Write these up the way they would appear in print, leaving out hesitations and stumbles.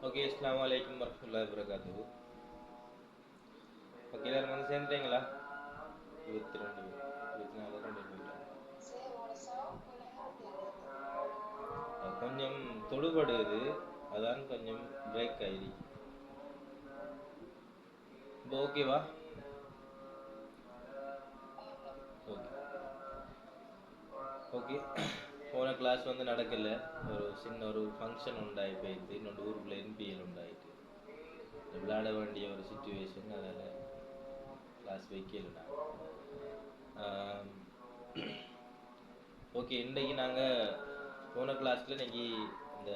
Okay, அஸ்ஸலாமு அலைக்கும் வரஹ்மத்துல்லாஹி வபரகாத்துஹு. ஓகே, எல்லாரும் வந்து சேர்ந்துட்டீங்களா? 22 24 போயிட்டாங்க. கொஞ்சம் தொடுபடுது, அதான் கொஞ்சம் பிரேக் ஆயிடுச்சு. இப்போ ஓகேவா? Okay okay. போன கிளாஸ் வந்து நடக்கல. ஒரு ஃபங்க்ஷன் உண்டாகி போயிடுது. இன்னொரு ஊருக்குள்ள என்பிஎல் உண்டாயிட்டு விளையாட வேண்டிய ஒரு சுச்சுவேஷன், அதில் கிளாஸ் வைக்கல நான். ஓகே, இன்றைக்கு நாங்கள் போன கிளாஸில் இன்னைக்கு இந்த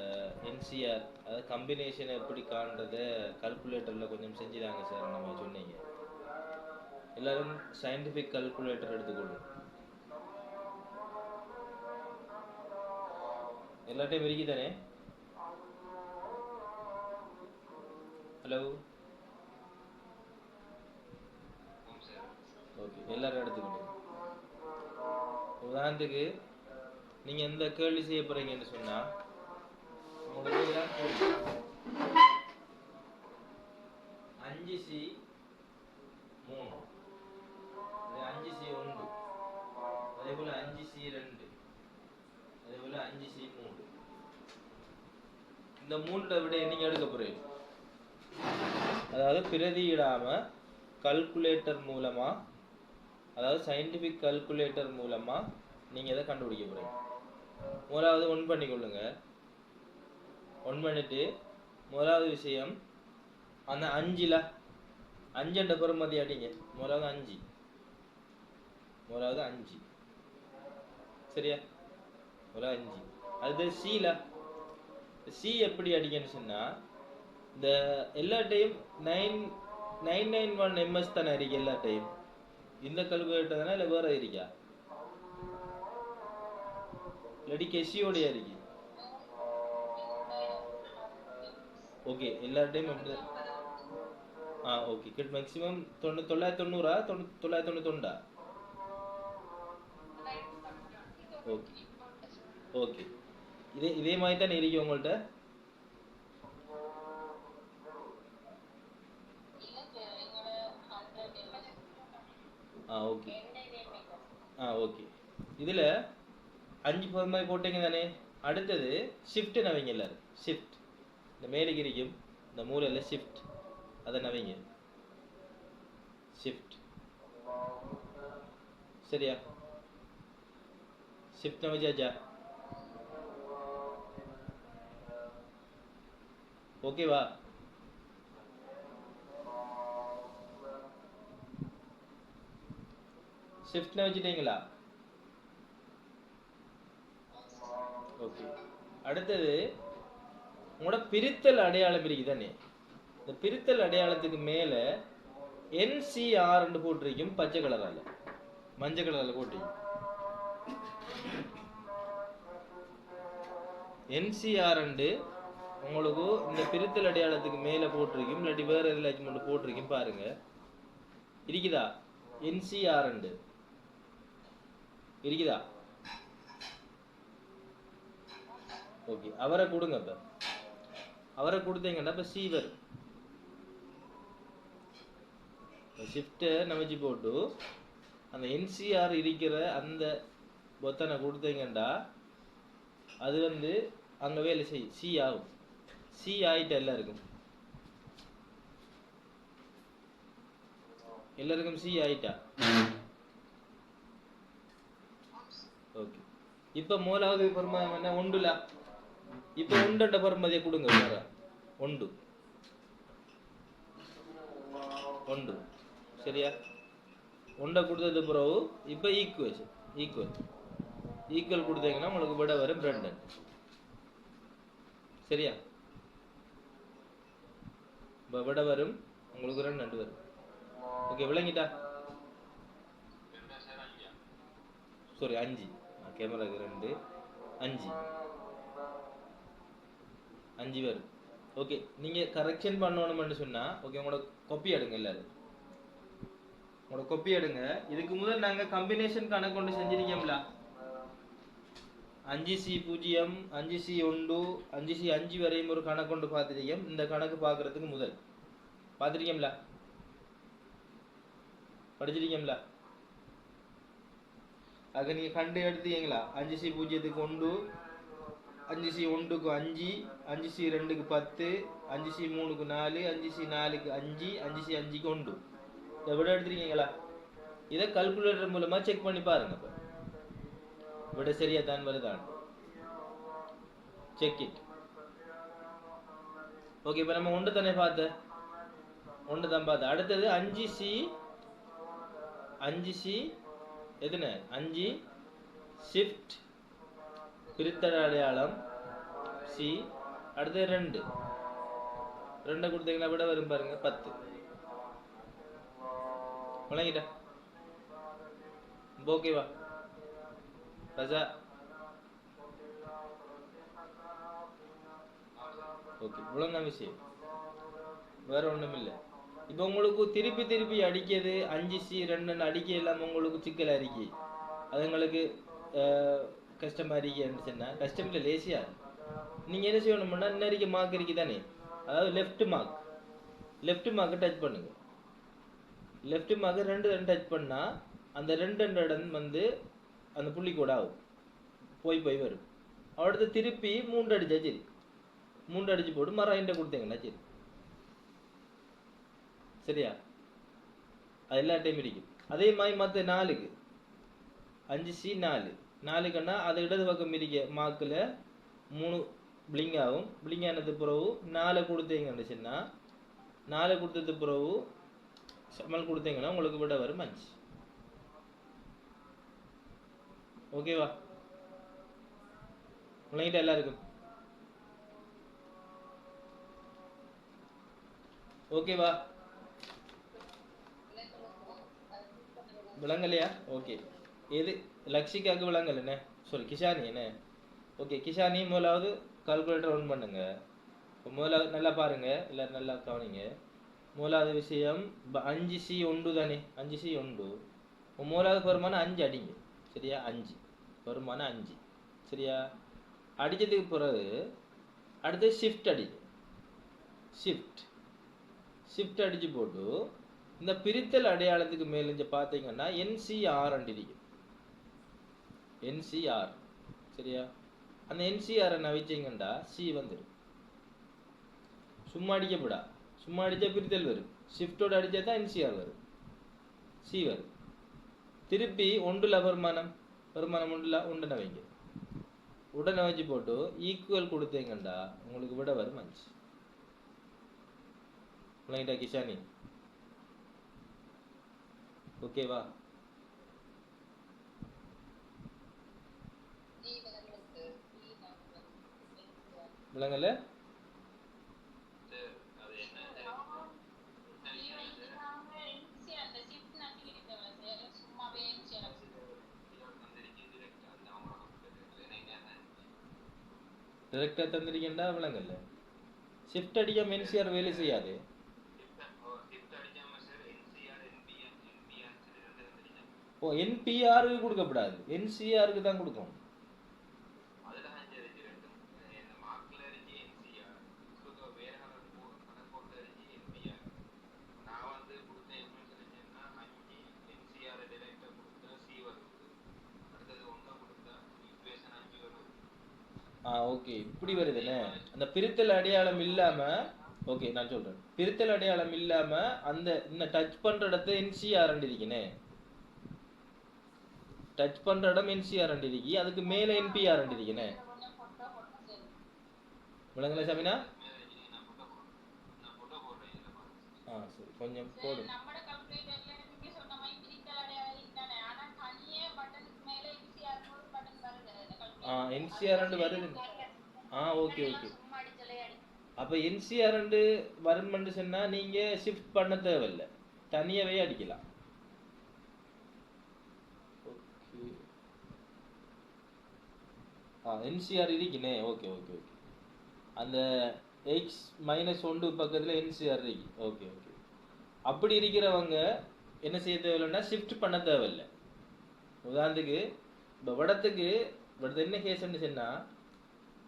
என்சிஆர், அதாவது கம்பினேஷன் எப்படி காண்றத கல்குலேட்டரில் கொஞ்சம் செஞ்சுதாங்க சார் நம்ம சொன்னீங்க. எல்லோரும் சயின்டிஃபிக் கல்குலேட்டர் எடுத்துக்கொள்ளும். எல்லாட்டையும் விரிக்கி தானே? ஹலோ, ஓகே, எல்லாரும் எடுத்துக்கணும். உதாரணத்துக்கு நீங்கள் எந்த கேள்வி செய்ய போகிறீங்கன்னு சொன்னால், உங்களுக்கு 5C3, 5C1, அதே போல் 5C2, அதே போல் 5C3, இந்த 3 விட நீங்கள் எடுக்க போகிறீங்க. அதாவது பிரதியிடாமல் கல்குலேட்டர் மூலமாக, அதாவது சயின்டிஃபிக் கல்குலேட்டர் மூலமாக நீங்கள் இதை கண்டுபிடிக்க போகிறீங்க. முதலாவது ஒன் பண்ணிக்கொள்ளுங்க. ஒன் பண்ணிட்டு முதலாவது விஷயம், அந்த 5ல் 5 பெறுமதி அடிங்க. முதலாவது 5, சரியா? முதலாவது 5. அது சி எப்படி அடிக்கன்னு சொன்னால், இந்த எல்லா டைம் 991 MS தானே இருக்கு எல்லா டைம். இந்த கல்குலேட்டர் தானே, இல்லை வேற இருக்கா? இல்லாட்டி கெசியோடைய இருக்கு. ஓகே, எல்லா டைம் எப்படி? Okay, kit maximum 990, 999. Okay okay, இதே மாதிரி தானே இருக்கு உங்கள்கிட்ட? Okay okay. இதில் 5 மாதிரி போட்டீங்க தானே. அடுத்தது ஷிஃப்ட் நவைங்க. எல்லாரும் ஷிஃப்ட், இந்த மேலுக்கு இருக்கும் இந்த மூலையில் ஷிஃப்ட், அதை நவைங்க. ஷிஃப்ட், சரியா? ஷிஃப்ட் நவச்சாச்சா? ஓகேவா? ஷிஃப்ட் வச்சுட்டீங்களா? ஓகே. அடுத்தது உங்களோட பிரித்தல் அடையாளம் இருக்கு தானே. இந்த பிரித்தல் அடையாளத்துக்கு மேலே NCR போட்டிருக்கும் பச்சை கலரால், மஞ்சள் கலரில் போட்டிருக்கும். NCR உங்களுக்கு இந்த பிரித்தல் அடையாளத்துக்கு மேலே போட்டிருக்கும், இல்லாட்டி வேறு எதுலாச்சும் மட்டும் போட்டிருக்கும் பாருங்க. இருக்குதா? NCR இருக்குதா? ஓகே, அவரை கொடுங்க. இப்போ அவரை கொடுத்தீங்கன்னா இப்போ சி வரும். ஷிஃப்ட்டை நமைச்சு போட்டு அந்த NCR இருக்கிற அந்த பொத்தனை கொடுத்தீங்கன்னா அது வந்து அங்கே வேலை செய்யும். சி ஆகும். சி ஆகிட்ட எல்லாருக்கும் சி ஆகிட்டா. ஓகே, இப்போ மூலாவது பெருமாதி என்ன? ஒன்றுல. இப்போ 1 பெருமதியை கொடுங்க. வேற 1, சரியா? 1 கொடுத்தது பிறகு இப்போ ஈக்குவல் கொடுத்தீங்கன்னா உங்களுக்கு விட வரும் 2, சரியா? இப்போ விட வரும் உங்களுக்கு 2 வரும். ஓகே, விளங்கிட்டா? சாரி, 5. கேமராக்கு 2, 5 வரும். ஓகே, நீங்கள் கரெக்ஷன் பண்ணணும்னு சொன்னால், ஓகே, உங்களோட கொப்பி எடுங்க. எல்லாரும் உங்களோட கொப்பி எடுங்க. இதுக்கு முதல் நாங்கள் கம்பினேஷன் கணக்கு கொண்டு செஞ்சிருக்கோம்ல. 5C0 5C1 5C5 வரையும் ஒரு கணக்கு பார்த்துருக்கோம். இந்த கணக்கு பார்க்கறதுக்கு முதல் பார்த்துருக்கோம்ல, படிச்சிருக்கோம்ல. அது நீங்கள் கண்டு எடுத்தீங்களா? 5C0க்கு 1, 5C1க்கு 5, 5C2க்கு 10, 5C3க்கு 4, 5C4க்கு 5, 5C5க்கு 1. இதை விட எடுத்துருக்கீங்களா? இதை கல்குலேட்டர் மூலமா செக் பண்ணி பாருங்க. விட சரியா தான் வருதான், செக் இட். ஓகே, இப்போ நம்ம ஒன்று தானே ஒன்று தான் அடுத்தது 5C எதுன 5 ஷிஃப்ட் பிரித்தல் அடையாளம் சி, அடுத்தது 2 கொடுத்தீங்கன்னா விட வரும் பாருங்க 10. விளங்கிட்டா? ஓகேவா ரஜா? ஓகே, இவ்வளோதான் விஷயம், வேற ஒன்றும் இல்லை. இப்போ உங்களுக்கு திருப்பி அடிக்கிறது 5C2 அடிக்க இல்லாமல் உங்களுக்கு சிக்கல் அறிக்கை, அது உங்களுக்கு கஷ்டமா இருக்கேன்னு கஷ்டம் இல்லை, லேசியா. நீங்கள் என்ன செய்யணும்னா இன்னைக்கு மார்க் இருக்கு தானே, அதாவது லெஃப்ட் மார்க்கை டச் பண்ணுங்க. லெஃப்ட் மார்க்கு 2 டச் பண்ணால் அந்த 2 இடம் வந்து அந்த புள்ளி கூட ஆகும், போய் வரும். அடுத்து திருப்பி 3 அடிச்சா சரி, 3 அடிச்சு போட்டு மரம் என்கிட்ட கொடுத்தீங்கன்னா சரி, சரியா? அது எல்லா டைம் இருக்கும். அதே மாதிரி மற்ற 4க்கு 5C4 அது இடது பக்கம் இருக்க மார்க்கில் 3 பிளிங் ஆகும். பிளிங் ஆனது பிறகு 4 கொடுத்தீங்கன்னு 4 கொடுத்தது பிறகு சமல் கொடுத்தீங்கன்னா உங்களுக்கு விட வரும் 5. ஓகேவா? விளங்கிட்ட எல்லாருக்கும்? ஓகேவா? விளங்கலையா? ஓகே, எது லக்ஷிகாவுக்கு விளங்கல என்ன சொல்லு, கிஷானி என்ன? ஓகே, கிஷானி முதலாவது கால்குலேட்டர் ஆன் பண்ணுங்க. முதலாவது நல்லா பாருங்க, எல்லாரும் நல்லா கவனிங்க. முதலாவது விஷயம் 5C1 தானே, 5C1 முதலாவது பெருமானம் 5 அடிங்க, சரியா? 5 பெருமானம் 5, சரியா? அடிச்சதுக்கு பிறகு அடுத்து ஷிஃப்ட் அடிங்க. ஷிஃப்ட் அடிச்சு போட்டு இந்த பிரித்தல் அடையாளத்துக்கு மேல பார்த்தீங்கன்னா NCR இருக்கு, NCR, சரியா? அந்த NCR நவிச்சிங்கன்னா C வந்துடும். சும்மா அடிக்கப்படா, சும்மா அடிச்சா பிரித்தல் வரும். ஷிஃப்டோட அடிச்சா தான் NCR வரும், C வரும். திருப்பி 1ல வருமானம் 1 வைங்க. உடனே வச்சு போட்டு ஈக்குவல் கொடுத்தீங்கன்னா உங்களுக்கு விட வரும் 5. விளங்கிட்டா கிஷானி? ஓகேவா? விளங்கல? டைரக்டா தந்திருக்கேன்டா, விளங்கல? ஷிஃப்ட் அடிக்காம NCR வேலை செய்யாது. ஓ, NPR கொடுக்கப்படாது, NCRக்கு தான் கொடுக்கணும். ஓகே, இப்படி வருதுன்னு அந்த பிரித்தல் அடையாளம் இல்லாம. ஓகே, நான் சொல்றேன். பிரித்தல் அடையாளம் இல்லாம அந்த இன்னும் டச் பண்ற இடத்துல NCR இருக்குன்னு, டச் பண்ற இடம் NCR இருக்கு, அதுக்கு மேல NPR இருக்குன்னு. விளங்கல சாமினா? சரி, கொஞ்சம் போடும். NCR வருது. ஓகே. அப்ப NCR வரும்னு சொன்னா நீங்க ஷிஃப்ட் பண்ண தேவையில்லை, தனியாவே அடிக்கலாம். NCR இருக்குனே. ஓகே. அந்த X-1 பக்கத்துல NCR இருக்கு. ஓகே. அப்படி இருக்கிறவங்க என்ன செய்ய தேவையில்லைன்னா ஷிஃப்ட் பண்ண தேவையில்லை. உதாரணத்துக்கு இப்போ பட் என்ன கேஸ்ன்னு சொன்னா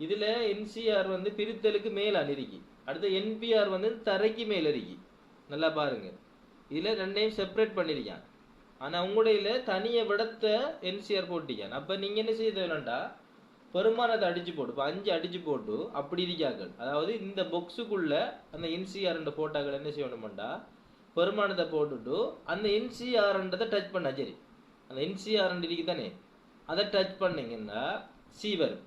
இதுல என்சிஆர் வந்து பிரித்தலுக்கு மேல இருக்கி, அடுத்து என்பிஆர் வந்து தரைக்கு மேல இருக்கி. நல்லா பாருங்க, இதுல ரெண்டையும் செப்பரேட் பண்ணிருக்கான். ஆனா உங்களுடையில தனிய விடத்த என்சிஆர் போட்டிக்கான். அப்ப நீங்க என்ன செய்ய தேவைண்டா பெருமானத்தை அடிச்சு போட்டு, இப்போ 5 அடிச்சு போட்டு அப்படி இருக்கார்கள். அதாவது இந்த பாக்ஸுக்குள்ள அந்த என்சிஆர் போட்டாக்கள் என்ன செய்யணும்டா பெருமானத்தை போட்டுட்டு அந்த என்சிஆர்ன்றதை டச் பண்ணா சரி. அந்த என்சிஆர் இருக்கு தானே, அதை டச் பண்ணீங்கன்னா சி வரும்.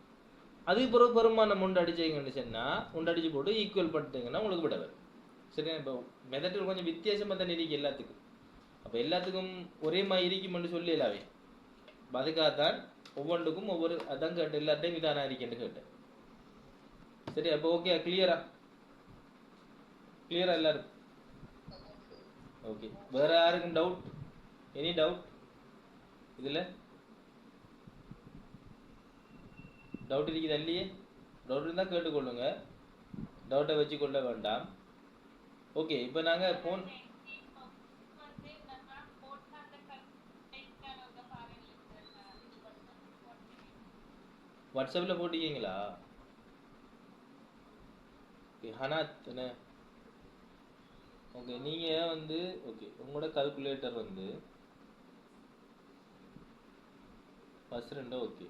அதுக்கு பிறகு பெருமானம் உண்டு அடிச்சீங்கன்னு சொன்னா உண்டு அடிச்சு போட்டு ஈக்குவல் பண்ணிட்டீங்கன்னா உங்களுக்கு விட வரும். சரியா? இப்போ மெத்தடில் கொஞ்சம் வித்தியாசமா தான் இருக்கு எல்லாத்துக்கும். அப்போ எல்லாத்துக்கும் ஒரே மாதிரி இருக்குமென்று சொல்லலாவே. அதுக்காகத்தான் ஒவ்வொன்றுக்கும் ஒவ்வொரு அதான் கேட்டு எல்லாத்தையும் இதானா இருக்கேன்னு கேட்டேன். சரி, அப்போ ஓகே, கிளியரா எல்லாரும்? ஓகே, வேற யாருக்கும் டவுட்? Any doubt? இதுல டவுட் இருக்குது இல்லையே? டவுட் இருந்தால் கேட்டுக்கொள்ளுங்க, டவுட்டை வச்சு கொள்ள வேண்டாம். ஓகே, இப்போ நாங்கள் ஃபோன் வாட்ஸ்அப்பில் போட்டிருக்கீங்களா? ஓகே, ஹனாத் என்ன? ஓகே, நீங்கள் வந்து ஓகே உங்களோட கால்குலேட்டர் வந்து ஃபர்ஸ்ட் ரெண்டா? ஓகே,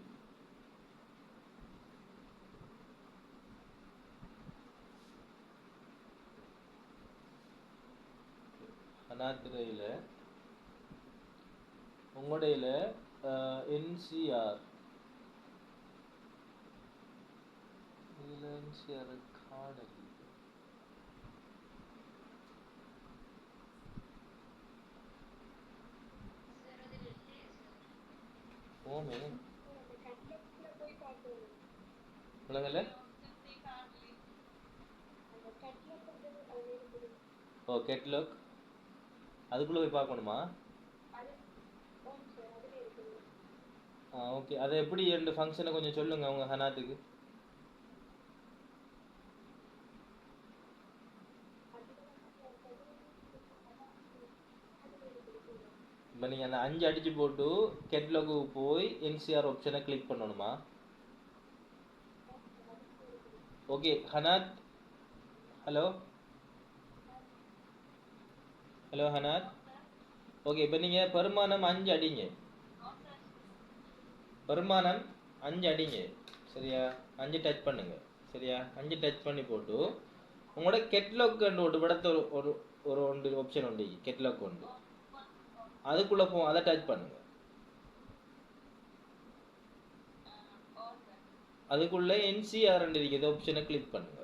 ஹனாத்திரையில் உங்களுடையில என்சிஆர் இதில் என்சிஆர் காணல் ஓமே விளங்கல? ஓ கேட்லாக் அதுக்குள்ளே போய் பார்க்கணுமா? ஓகே, அதை எப்படி ரெண்டு ஃபங்க்ஷனை கொஞ்சம் சொல்லுங்க உங்கள் ஹனாத்துக்கு. இப்போ நீங்கள் அந்த 5 அடிச்சு போட்டு கேட்லாக்கு போய் என்சிஆர் ஆப்ஷனை கிளிக் பண்ணணுமா? Okay Hanath, hello hello Hanath. Okay, இப்போ நீங்கள் பெருமானம் 5 அடிங்க, பெருமானம் 5 அடிங்க. சரியா? 5 டச் பண்ணுங்க. சரியா? 5 டச் பண்ணி போட்டு உங்களோட கெட்லாக் ஒரு படத்தை ஒரு ஒரு ஒன்று ஆப்ஷன் உண்டு, கெட்லாக் உண்டு, அதுக்குள்ளே போ, அதை டச் பண்ணுங்க. அதுக்குள்ளே என்சிஆர் இருக்குது ஆப்ஷனை கிளிக் பண்ணுங்க.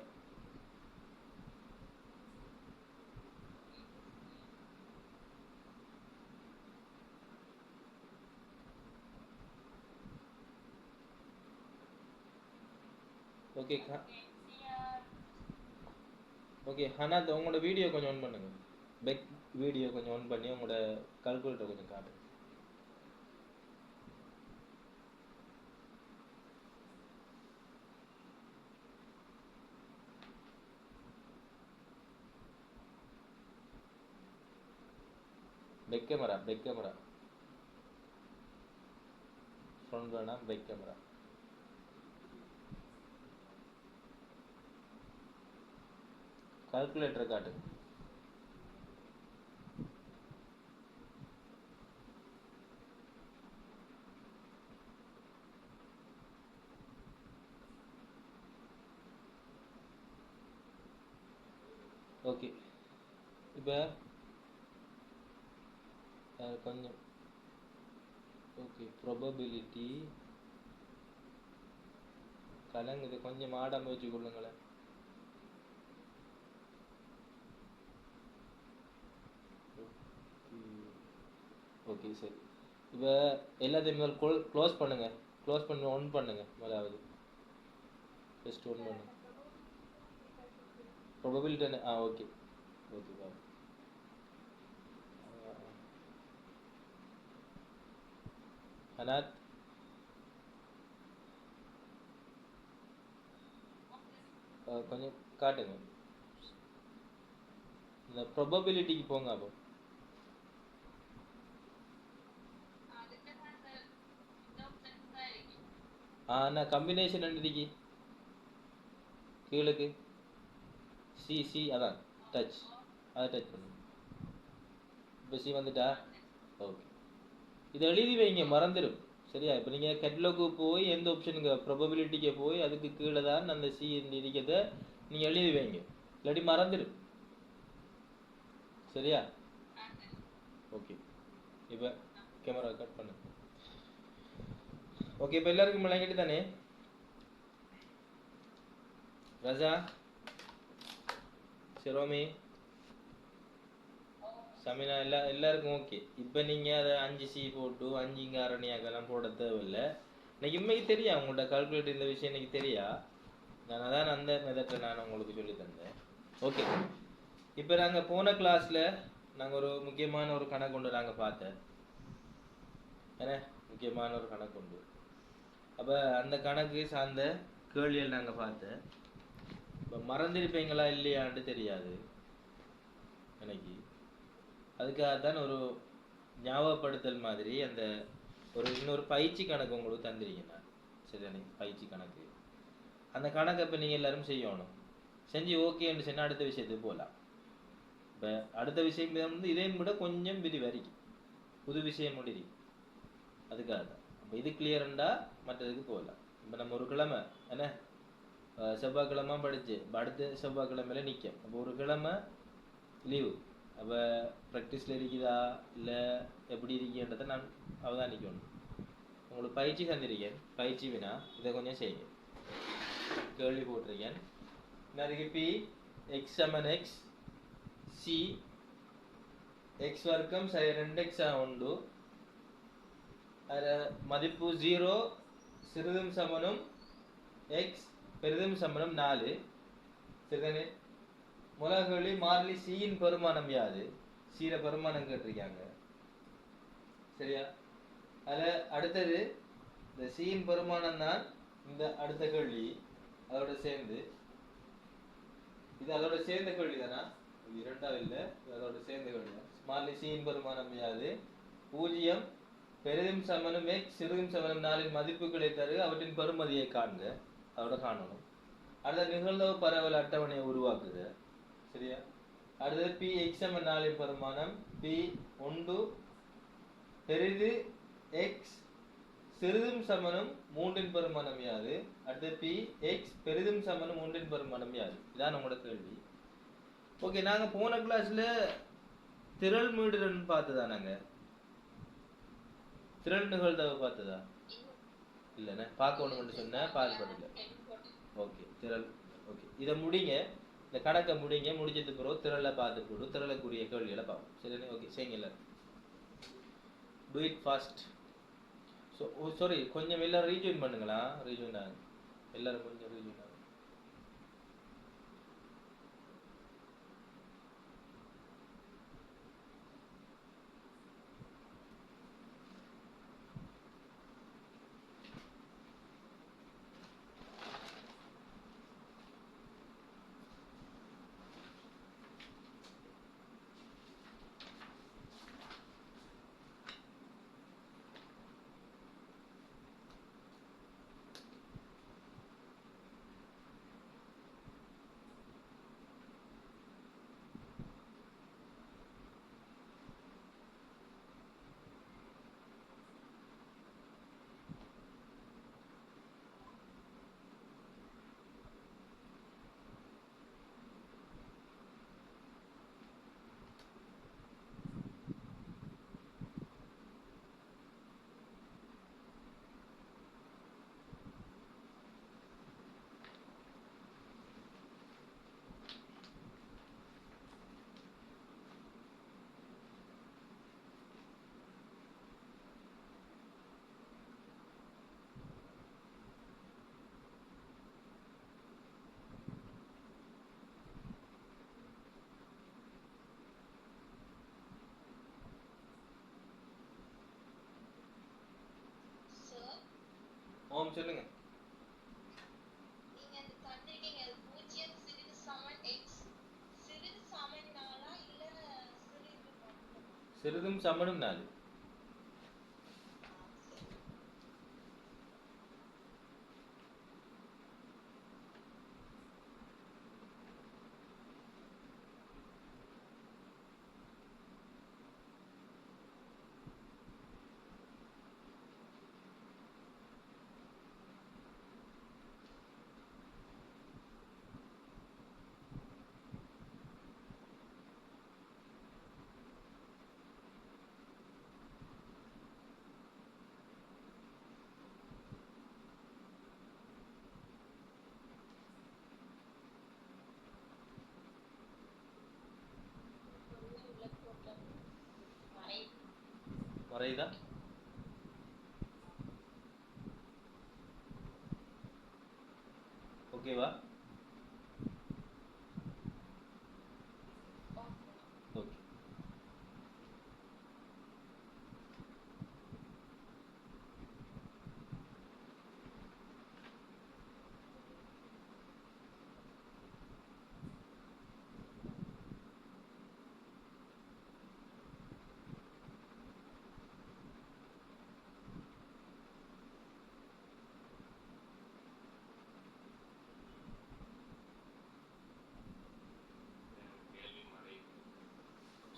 ஓகே ஓகே ஹனாத், உங்களோட வீடியோ கொஞ்சம் ஆன் பண்ணுங்க. பெக் வீடியோ கொஞ்சம் ஆன் பண்ணி உங்களோட கால்குலேட்டர் கொஞ்சம் காட்டுங்க. பேக் கேமரா ஃப்ரண்ட் வேணாம், பேக் கேமரா. கால்குலேட்டரை காட்டுங்க. ஓகே, இப்போ கொஞ்சம் ஓகே ப்ராபபிலிட்டி கலங்குது, கொஞ்சம் ஆடாமல் வச்சு கொள்ளுங்களேன். ஓகே சரி, இப்போ எல்லாத்தையும் முதல் க்ளோஸ் பண்ணுங்க. க்ளோஸ் பண்ணி ஒன் பண்ணுங்க. முதலாவது ஜஸ்ட் ஒன் பண்ணுங்க. ப்ராபபிலிட்டி ஓகே ஓகே பாருங்க. ஹனாத், கொஞ்சம் காட்டுங்க. இந்த ப்ராபபிலிட்டிக்கு போங்க. அப்போ நான் கம்பினேஷன் இருக்கு கீழுக்கு சி சி அதான் டச் அதை டச் பண்ணு. இப்போ சி வந்துட்டா ஓகே. இதை எழுதி வைங்க, மறந்துடும் சரியா. இப்போ நீங்கள் கேட்லாக்கு போய் எந்த ஆப்ஷனுங்க ப்ராபபிலிட்டிக்கு போய் அதுக்கு கீழே தான் அந்த சி இருக்கிறத நீங்கள் எழுதி வைங்க, இல்லாட்டி மறந்துடும் சரியா. ஓகே இப்போ கேமரா கட் பண்ணு. ஓகே இப்போ எல்லாருக்கும் விளங்கிட்டு தானே ரஜா சிரோமி சமினா எல்லாருக்கும் ஓகே. இப்போ நீங்கள் அதை 5C போட்டு 5 இங்கே அரணியாக்கெல்லாம் போட தேவையில்லை. எனக்கு இன்றைக்கு தெரியா உங்கள்கிட்ட கால்குலேட் இந்த விஷயம் எனக்கு தெரியா. நான் அதான் அந்த மெதட்டை நான் உங்களுக்கு சொல்லி தந்தேன். ஓகே இப்போ நாங்கள் போன கிளாஸில் நாங்கள் ஒரு முக்கியமான ஒரு கணக்கு கொண்டு நாங்கள் பார்த்தேன் ஏன்னா முக்கியமான ஒரு கணக்கு உண்டு. அப்போ அந்த கணக்கு சார்ந்த கேள்விகள் நாங்கள் பார்த்தேன். இப்போ மறந்துருப்பீங்களா இல்லையான்னு தெரியாது எனக்கு. அதுக்காகத்தான் ஒரு ஞாபகப்படுத்தல் மாதிரி அந்த ஒரு இன்னொரு பயிற்சி கணக்கு உங்களுக்கு தந்திருக்கேன் நான் சரிதானே. பயிற்சி கணக்கு அந்த கணக்கை இப்போ நீங்கள் எல்லாரும் செய்யணும். செஞ்சு ஓகேன்னு சொன்னால் அடுத்த விஷயத்துக்கு போகலாம். இப்போ அடுத்த விஷயம் வந்து இதையும் விட கொஞ்சம் விரிவறிக்கு புது விஷயம் முடிவு அதுக்காக தான். அப்போ இது கிளியர்ண்டா மற்றதுக்கு போகலாம். இப்போ நம்ம ஒரு கிழமை என்ன செவ்வாய்க்கிழமை படித்து அடுத்த செவ்வாய்க்கிழமையில நிற்கும். அப்போ ஒரு கிழமை லீவு. அப்போ ப்ராக்டிஸில் இருக்குதா இல்லை எப்படி இருக்கேன்றதை நான் அவதானிக்கணும். உங்களுக்கு பயிற்சி தந்திருக்கேன். பயிற்சி வினா இதை கொஞ்சம் செய்யுங்க. கேள்வி போட்டிருக்கேன். அதுக்கு பி எக்ஸ் சமன் எக்ஸ் சி எக்ஸ் வர்க்கம் 2x உண்டு. அதில் மதிப்பு 0 சிறிதும் சமனும் எக்ஸ் பெரிதும் சமனும் 4 சரிதானே. முதல் மாறிலி சியின் பெருமானம் யாது? சீர பெருமானம் கேட்டிருக்காங்க சரியா. அதில் அடுத்தது இந்த சியின் பெருமானம் தான் இந்த அடுத்த கேள்வி. அதோட சேர்ந்து இது அதோட சேர்ந்த கேள்வி தானா, இது இரண்டாவது இல்லை, அதோட சேர்ந்த கேள்வி தான். மாறிலி சியின் பெருமானம் யாது? 0 பெரிதும் சமனும் எக்ஸ் சிறிதும் சமனும் 4 மதிப்புகளை தரு அவற்றின் பெறுமதியை காண்க. அதோட காணணும். அடுத்த நிகழ்தகவு பரவல் அட்டவணையை உருவாக்குக சரியா. அடுத்தது பி எக்ஸ் சமன் 4 பெருமானம் பி 1 பெரிது எக்ஸ் சிறிதும் சமனும் 3 பெருமானம் யாது? அடுத்து பி எக்ஸ் பெரிதும் சமனும் 3 பெருமானம் யாது? இதான் நம்மளோட கேள்வி. ஓகே நாங்கள் போன கிளாஸ்ல திரள் மீடுன்னு பார்த்ததா? நாங்கள் திரள் நிகழ்தகவு பார்த்ததா இல்லைண்ணே? பார்க்கணும்னு சொன்னேன், பார்க்கப்படல. ஓகே திரள் ஓகே இதை முடிங்க, இந்த கணக்கை முடிங்க. முடிச்சதுக்கு பிறகு திரளை பார்த்து போடு, திரளுக்குரிய கேள்விகளை பார்ப்போம் சரிண்ணே. ஓகே செய்யுங்க எல்லாரும். Do it fast. சாரி கொஞ்சம் எல்லாரும் ரீஜாயின் பண்ணுங்களா. ரீஜாயின் ஆகும் எல்லாரும் கொஞ்சம் ரீஜாயின் ஆகும். ஓம் சொல்லுங்க. நீங்க அந்த தந்திருக்கீங்க அது 0 சிறிது சமன் x சிறிது சமன் 4 இல்ல சிறிது மட்டும்? சிறிதும் சமனும் 4. ரைதா ஓகேவா? ஓகே.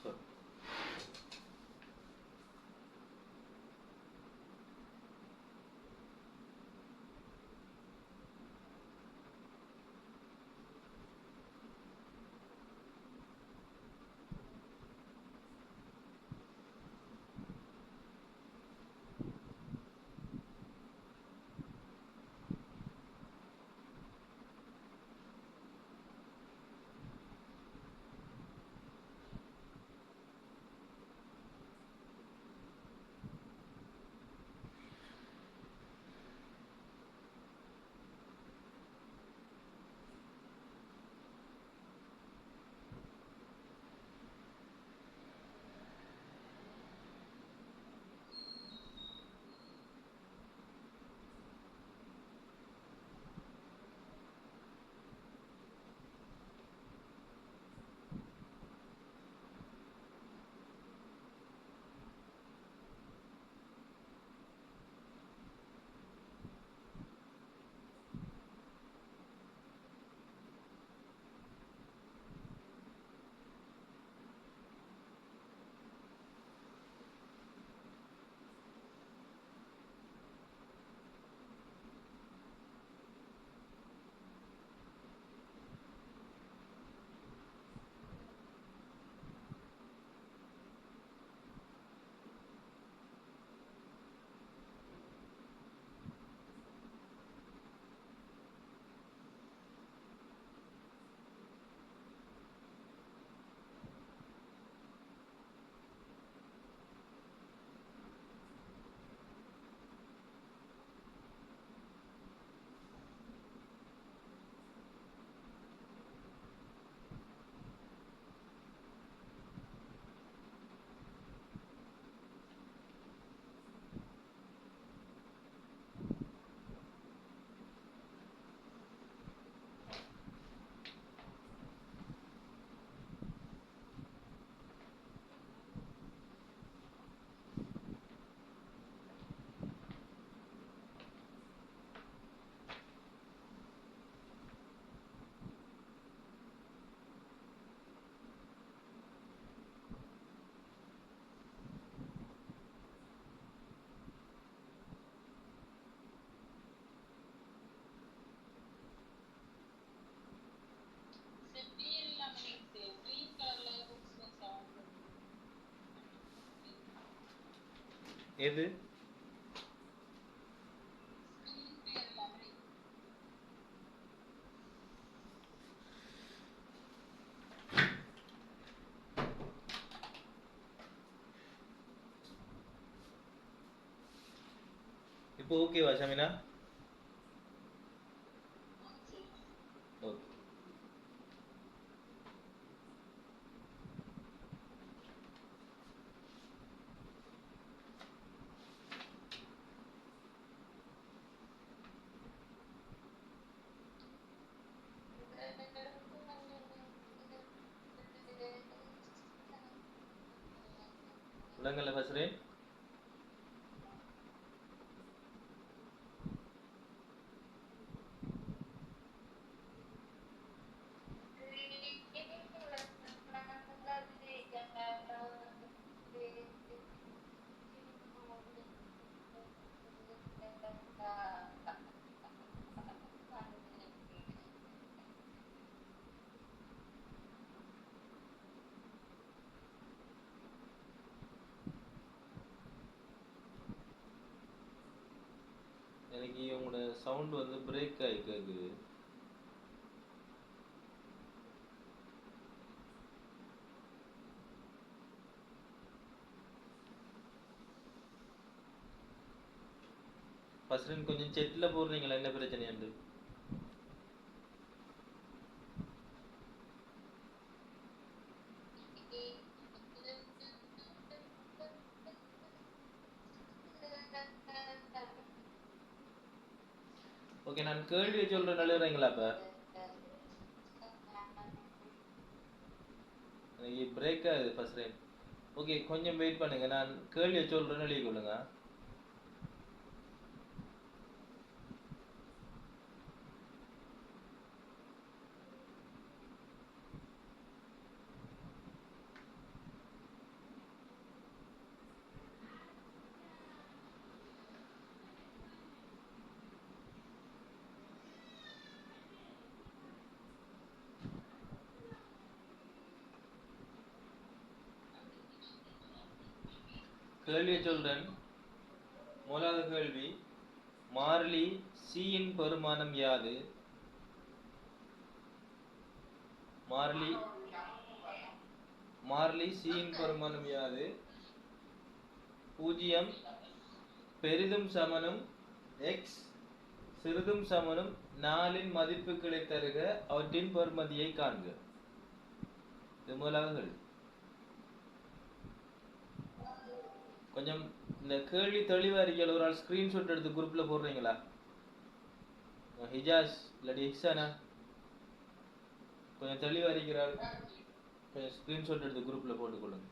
சரி. எது? இப்போ ஓகேவா ஷமினா? ஓகே. விளங்கல ஃபஸ்ரேன்? எனக்கு உங்களோட சவுண்ட் வந்து பிரேக் ஆகி கேக்குது. ஃபர்ஸ்ட் கொஞ்சம் செட்டில் போடுறீங்களா என்ன பிரச்சனைண்டு? ஓகே, நான் கேள்வியை சொல்றேன், எழுதுறீங்களா? அப்ப எனக்கு பிரேக் ஆகுது ஃபர்ஸ்ட் டைம். ஓகே, கொஞ்சம் வெயிட் பண்ணுங்க, நான் கேள்வியை சொல்றேன்னு எழுதி கொள்ளுங்க. கேள்வியை சொல்றேன். முதலாவது கேள்வி, மாறிலி C-யின் பெருமானம் யாது? மாறிலி C-யின் பெருமானம் யாது? 0 பெரிதும் சமனும் x சிறிதும் சமனும் 4 மதிப்புகளை தருக, அவற்றின் பெறுமதியை காண்க. இது முதலாவது கேள்வி. கொஞ்சம் இந்த கேள்வி தெளிவா இருக்கல, ஒரு ஆள் ஸ்கிரீன்ஷாட் எடுத்து குரூப்ல போடுறீங்களா? ஹிஜாஸ் இல்லாட்டி இஹ்சானா கொஞ்சம் தெளிவா இருக்கிறாள், கொஞ்சம் ஸ்கிரீன்ஷாட் எடுத்து குரூப்ல போட்டுக்கொள்ளுங்க.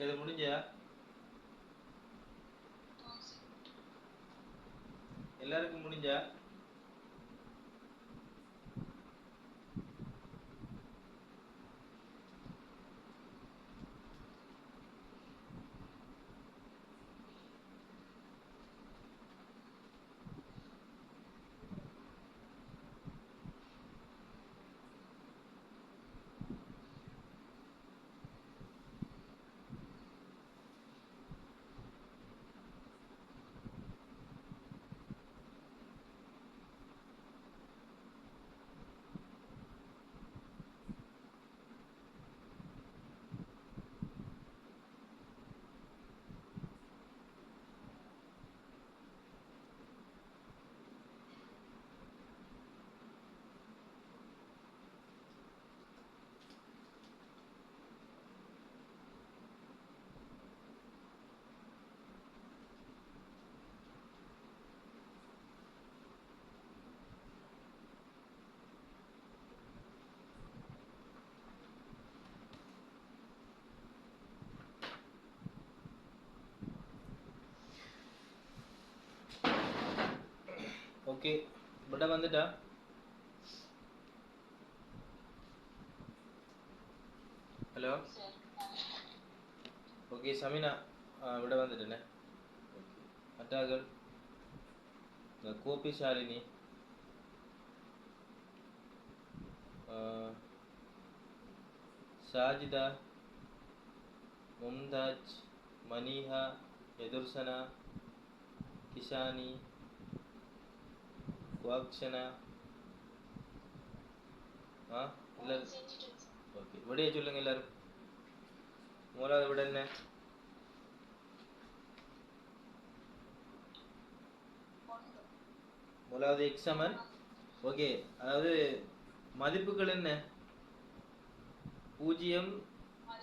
இது முடிஞ்சா எல்லாருக்கும் முடிஞ்சா ஓகே விட வந்துட்டா ஹலோ ஓகே சமினா விட வந்துட்டேனே மற்றார்கள் கோபி ஷாலினி ஷாஜிதா மும்தாஜ் மனிஹா எதுர்சனா கிஷானி வாக்ஷனா எல்லாரும் ஓகே விடைய சொல்லுங்க எல்லாரும் மூணாவது விட என்ன முதலாவது எக்ஸாமன் ஓகே அதாவது மதிப்புகள் என்ன பூஜ்ஜியம்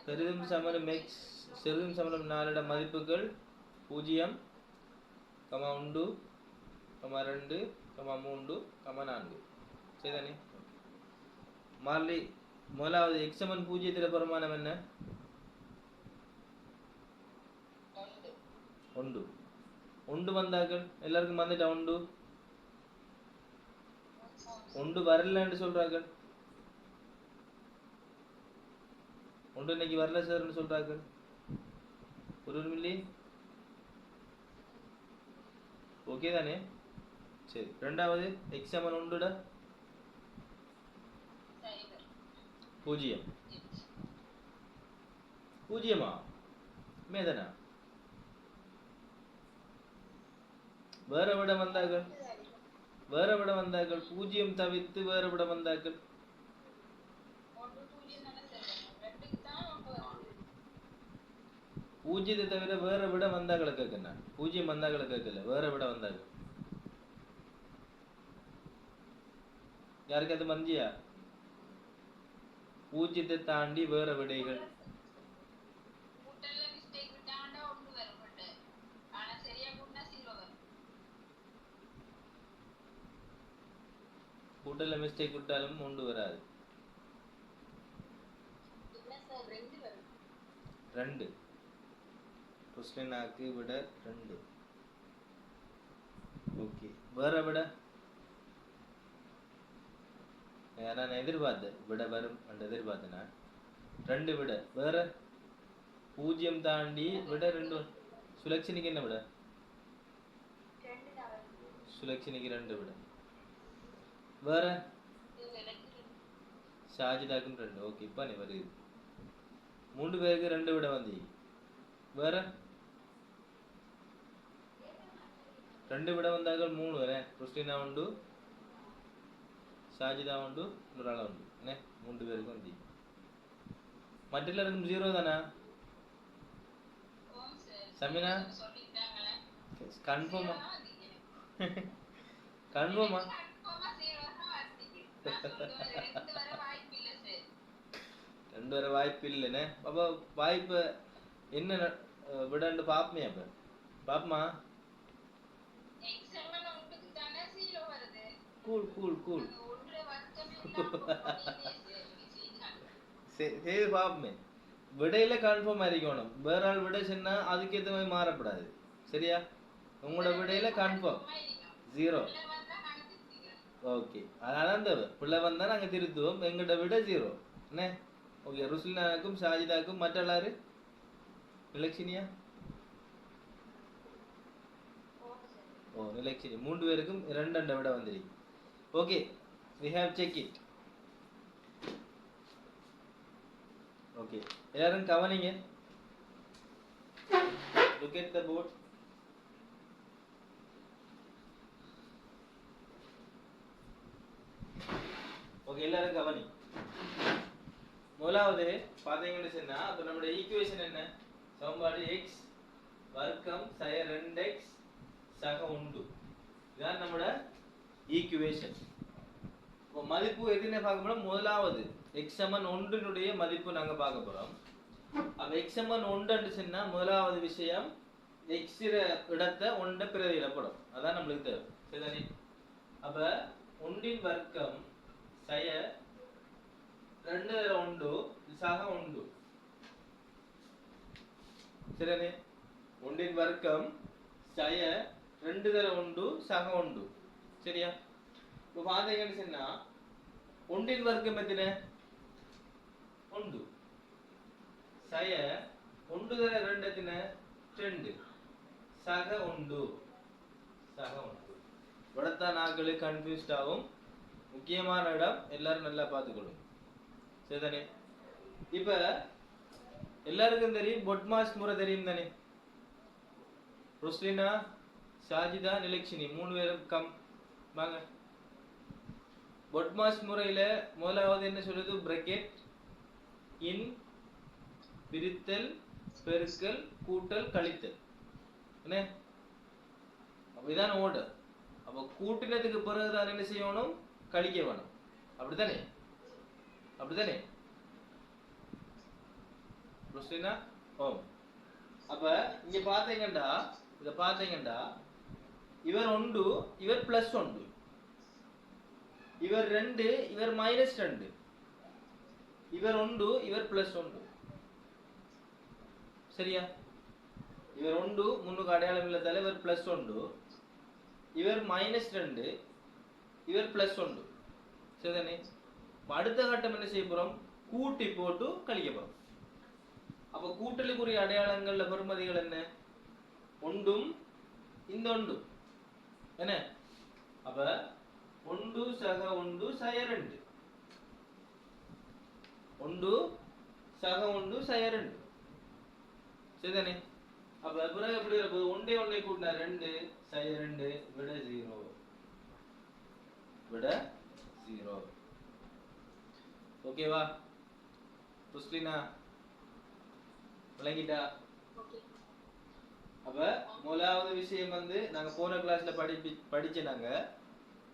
பெரிதும் சமணம் எக்ஸ் சிறிதும் சமணம் 4 மதிப்புகள் 0, 1, 2, 3, 4 சரிதானே மார்லி முதலாவது எக்ஸமன் பூஜ்ஜியத்தில் பெருமானம் என்ன 1 1 வந்தார்கள் எல்லாருக்கும் வந்துட்டா 1 வரலன்னு சொல்றார்கள் 1 இன்னைக்கு வரல சார்னு சொல்றார்கள் ஒரு மில்லி ஓகே தானே சரி ரெண்டாவது எக்ஸாமன் 1 0 0 மேதனா வேற விட வந்தார்கள் 0 தவிர்த்து வேற விட வந்தார்கள் பூஜ்ஜியத்தை தவிர வேற விட வந்தாக்களை கேட்க பூஜ்ஜியம் வந்தாக்களை கேட்கல வேற விட வந்தாங்க யாருக்கு அது மந்தியா பூஜ்ஜியத்தை தாண்டி வேற விடைகள் கூட்டல்ல மிஸ்டேக் விட்டாலும் 1 வராது 2 கொஸ்டினாக்கு விட 2 ஓகே வேற விட நான் எதிர்பார்த்தேன் விட வரும் அந்த எதிர்பார்த்தேனா 2 விட வேற 0 தாண்டி விட 2 சுலக்ஷனிக்கு என்ன விட சுலக்ஷனிக்கு 2 விட வேற ஷாஜிதாக்கும் 2 ஓகே இப்ப நீ வருது 3 பேருக்கு 2 விட வந்தி வேற 2 விட வந்தார்கள் 3 வர கிறிஸ்டினா உண்டு ஷாஜிதா உண்டு நுராலா உண்டு என்ன 3 பேருக்கு வந்தி மற்றெல்லாருக்கும் 0 தானா சமினா கன்ஃபார்மா கன்ஃபார்மா 2 வர வாய்ப்பு இல்லைன்னு அப்போ வாய்ப்பு என்ன விடண்டு பாப்பமே அப்ப பாப்பமா கூல் கூல் கூல் செய்து பாப்பமே விடையில கன்ஃபார்ம் ஆയിരിக்கணும். வேற ஆள் விடை சொன்னா அதுக்கேற்ற மாதிரி மாறப்படாது. சரியா? உங்களோட விடையில கன்ஃபார்ம் 0. ஓகே, அதனால அந்த பிள்ளை வந்தா நாங்க திருத்துவோம். எங்கள்ட விட 0 என்ன? ஓகே, ருஸ்லினாக்கும் ஷாஜிதாக்கும் மற்ற எல்லாரு நிலக்ஷினியா? ஓ நிலக்ஷினி 3 பேருக்கும் 2 விட வந்துருக்கு. Okay, we have check it. Okay, எல்லாரும் கவனிங்க. Look at the board. Okay, எல்லாரும் கவனி. முதலாவது பாத்தீங்கன்னு சொன்னா அப்ப நம்மளுடைய ஈக்குவேஷன் என்ன? சமன்பாடு x வர்க்கம் சய 2x சக 1. இதான் நம்மளோட ஈக்குவேஷன். இப்போ மதிப்பு எதுன்னு பார்க்க போறோம். முதலாவது x சமன் 1 னுடைய மதிப்பு நாங்க பார்க்க போறோம். அப்ப x சமன் 1 ன்னு சொன்னா முதலாவது விஷயம் x இடத்தை 1 பிரதியிடப்படும். அதான் நம்மளுக்கு தேவை. சரிதானே? அப்ப 1 இன் வர்க்கம் சய 2 1 சக 1. சரிதானே? 1 இன் வர்க்கம் சய 2 1 சக 1. சரியா? இப்போ பாத்தீங்கன்னு சொன்னா 1 இன் வர்க்கம் எத்தனை? 1. சய 1 2 எத்தனை? 2. சக 1. சக 1. இவடத்தான் நாக்களே கன்ஃபியூஸ்ட் ஆகும். முக்கியமான இடம் எல்லாரும் நல்லா பார்த்துக்கொள்ளுங்க. சரிதானே? இப்ப எல்லாருக்கும் தெரியும் பொட்மாஸ் முறை தெரியும் தானே? ருஸ்லினா, ஷாஜிதா, நிலக்ஷினி 3 பேரும் கம் வாங்க. பொட்மாஸ் முறையில முதலாவது என்ன சொல்லுது? பிரக்கெட் இன் பிரித்தல் பெருக்கல் கூட்டல் கழித்தல். என்ன? அப்ப இதான் ஓர்டர். அப்ப கூட்டினதுக்கு பிறகுதான் என்ன செய்யணும்? கழிக்க வேணும். அப்படித்தானே? அப்படித்தானே? ருஸ்லினா? ஓ. அப்ப இங்க பாத்தீங்கடா, இத பாத்தீங்கடா இவர் 1 இவர் +1, இவர் 2 இவர் -2, இவர் 1 இவர் +1. சரியா? இவர் 1 முன்னுக்கு அடையாளம் இல்லதால இவர் +1, இவர் -2, இவர் +1. சரிதானே? அடுத்த கட்டம் என்ன செய்ய போறோம்? கூட்டி போட்டு கழிக்க போறோம். அப்ப கூட்டலுக்குரிய அடையாளங்கள்ல பெறுமதிகள் என்ன? 1 இந்த 1 என்ன? அப்ப 1 சக 1 சய 2. 1 சக 1 சய 2. சரிதானே? அப்ப பிறகு எப்படி இருக்கு? 1 கூட்டினா 2 சய 2 விட 0. விட 0. ஓகேவா? ருஸ்லினா விளங்கிட்டா? அப்ப முதலாவது விஷயம் வந்து நாங்க போன கிளாஸ்ல படிச்சனாங்க.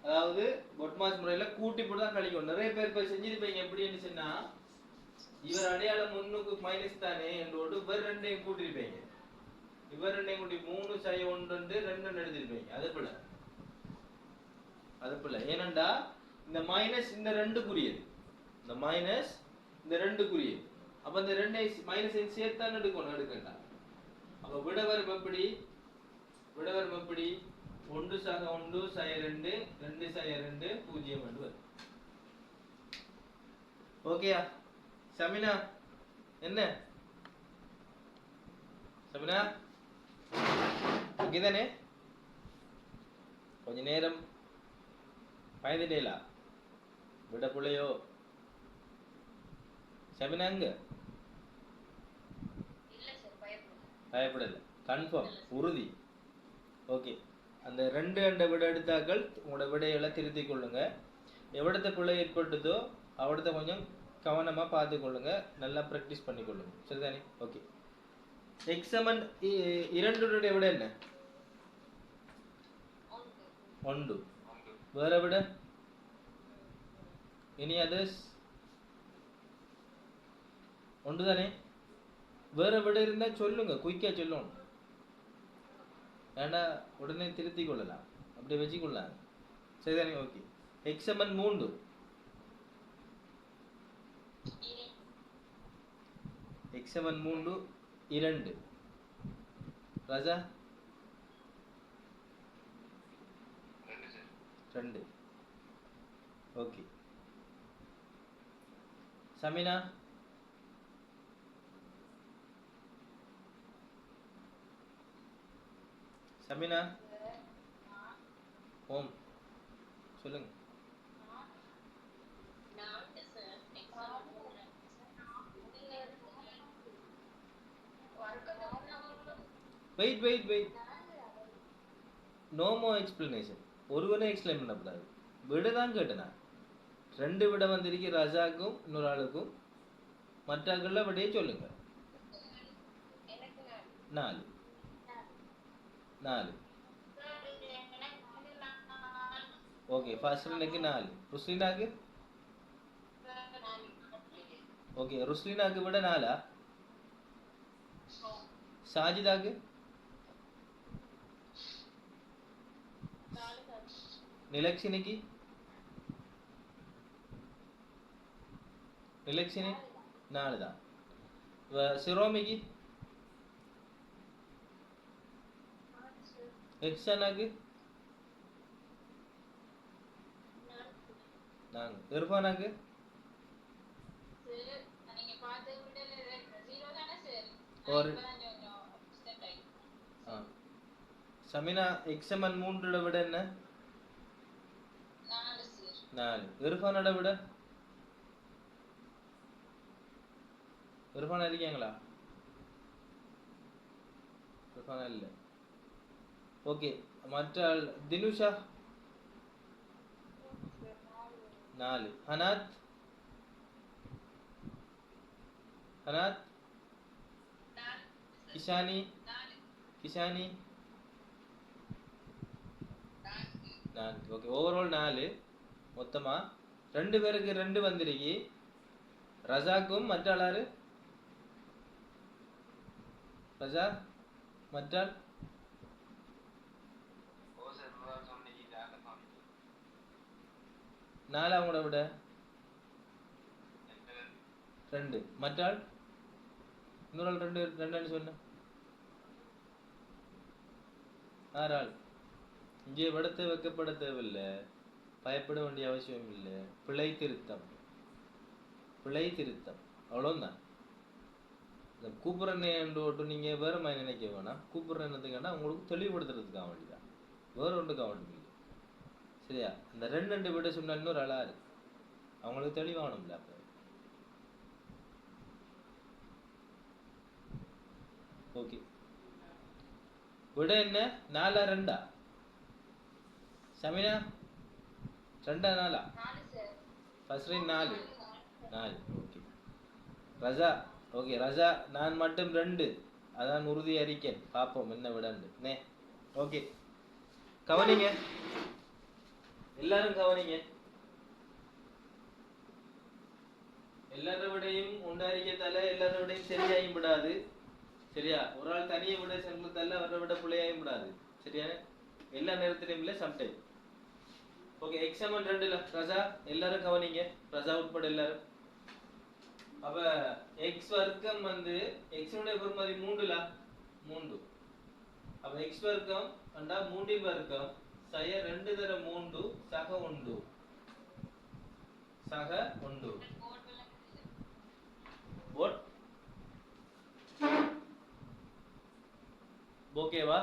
அதாவது பொட்மாஸ் முறையில கூட்டி போட்டு தான் கழிக்கணும். நிறைய பேர் இப்ப செஞ்சிருப்பீங்க. எப்படின்னு சொன்னா இவர் அடையாளம் முன்னுக்கு மைனஸ் தானே என்றோடு இவர் 2ஐயும் கூட்டிருப்பீங்க. இவர் 2ஐயும் கூட்டி 3 சய 1 2 எடுத்திருப்பீங்க. அது போல ஏனண்டா இந்த மைனஸ் இந்த 2க்குரியது, இந்த மைனஸ் இந்த 2க்குரியது. அப்ப இந்த 2ஐ மைனஸை சேர்த்தான் எடுக்கண்டா. அப்ப விடவரும் எப்படி? விடவரும் எப்படி? 1 சக 1 சய 2 2 சய 2 0 என்று வரும். ஓகேயா? சமினா என்ன? சமினா ஓகே தானே? கொஞ்ச நேரம் பயந்துட்டேலா? விட புள்ளையோ? சமினா எங்க? பயப்படல, கன்ஃபார்ம், உறுதி. ஓகே, அந்த 2 விட எடுத்தாக்கள் உங்களோட விடைகளை திருத்திக் கொள்ளுங்க. எவ்வளத்த பிள்ளை ஏற்பட்டதோ அவடத்த கொஞ்சம் கவனமா பார்த்து கொள்ளுங்க. நல்லா பிராக்டிஸ் பண்ணி கொள்ளுங்க. சரிதானே? ஓகே. x சமன் 2 விட என்ன? 1. வேற விட? Any others? 1 தானே? வேற விட இருந்தா சொல்லுங்க, குயிக்கா சொல்லணும். ஏன்னா உடனே திருத்திக் கொள்ளலாம், அப்படி வச்சுக்கொள்ளலாம். சரிதானே? ஓகே. x சமன் 3. x சமன் 3 2 ராஜா 2 ஓகே சமினா சமினா ஓம் சொல்லுங்க வெயிட் நோ மோ எக்ஸ்பிளனேஷன் ஒருவனே எக்ஸ்பிளைன் பண்ணக்கூடாது விட தான் கேட்டேன் ரெண்டு விட வந்திருக்கு ரஜாக்கும் இன்னொரு ஆளுக்கும் மற்ற விடையே சொல்லுங்க 4 ஓகே ஃபர்ஸ்ட்னுக்கு 4 ருஸ்லினாக்கு ஓகே ருஸ்லினாக்கு விட 4 சாஜிதாக்கு நிலக்ஷினிக்கு நிலக்ஷினி 4 தான் சிரோமிக்கு எக்ஸானாக்கு 4 இர்ஃபானாக்கு और சமினா x சமன் 3 விட என்ன 4 இர்ஃபானோட விட இர்ஃபான் இருக்கீங்களா இர்ஃபான் இல்ல ஓகே மற்ற தினுஷா 4 ஹனாத் கிஷானி 4 ஓகே ஓவரால் 4 மொத்தமா ரெண்டு பேருக்கு 2 வந்திருக்கு ரஜாக்கும் மற்ற ஆளாரு ரஜா மற்றால் நாலு அவங்களோட விட 2 மற்றால் இன்னொரு ஆள் 2 சொன்ன 6 ஆள் இங்கே விடத்தை வைக்கப்பட தேவையில்லை பயப்பட வேண்டிய அவசியம் இல்லை பிழை திருத்தம் அவ்வளவுதான் இந்த கூப்பிட்றேன்னு நீங்க வேற மாதிரி நினைக்க வேணாம் கூப்பிட்றேன்னதுக்கான உங்களுக்கு தெளிவுபடுத்துறதுக்காக வேண்டிதான் வேற ஒன்றுக்காக வேண்டிய சரியா அந்த 2 விட சொன்ன இன்னொரு ஆளா இருக்கு அவங்களுக்கு தெளிவாகணும்ல அப்ப ஓகே விட என்ன 4 2 சமினா 2 4 ஃபர்ஸ்ட் 4 ஓகே ரஜா ஓகே ரஜா நான் மட்டும் 2 அதான் உறுதி அறிக்கை பாப்போம் என்ன விடன்னு ஓகே கவனிங்க எல்லாரும் கவனிங்க எல்லார விடையும் உண்டாரிக்கத்தால எல்லார விடையும் சரியாயும் விடாது சரியா ஒரு ஆள் தனியை விட சென்றதால அவரை விட பிள்ளையாயும் விடாது சரியா எல்லா நேரத்திலையும் இல்லை சம்டைம் ஓகே x சமன் 2 ரஜா எல்லாரும் கவனிங்க ரஜா உட்பட எல்லாரும் அப்ப x வர்க்கம் வந்து x உடைய பெருமதி 3 அப்ப x வர்க்கம் அண்டா 3 வர்க்கம் சய 2 தர 3 சக 1 போட் ஓகேவா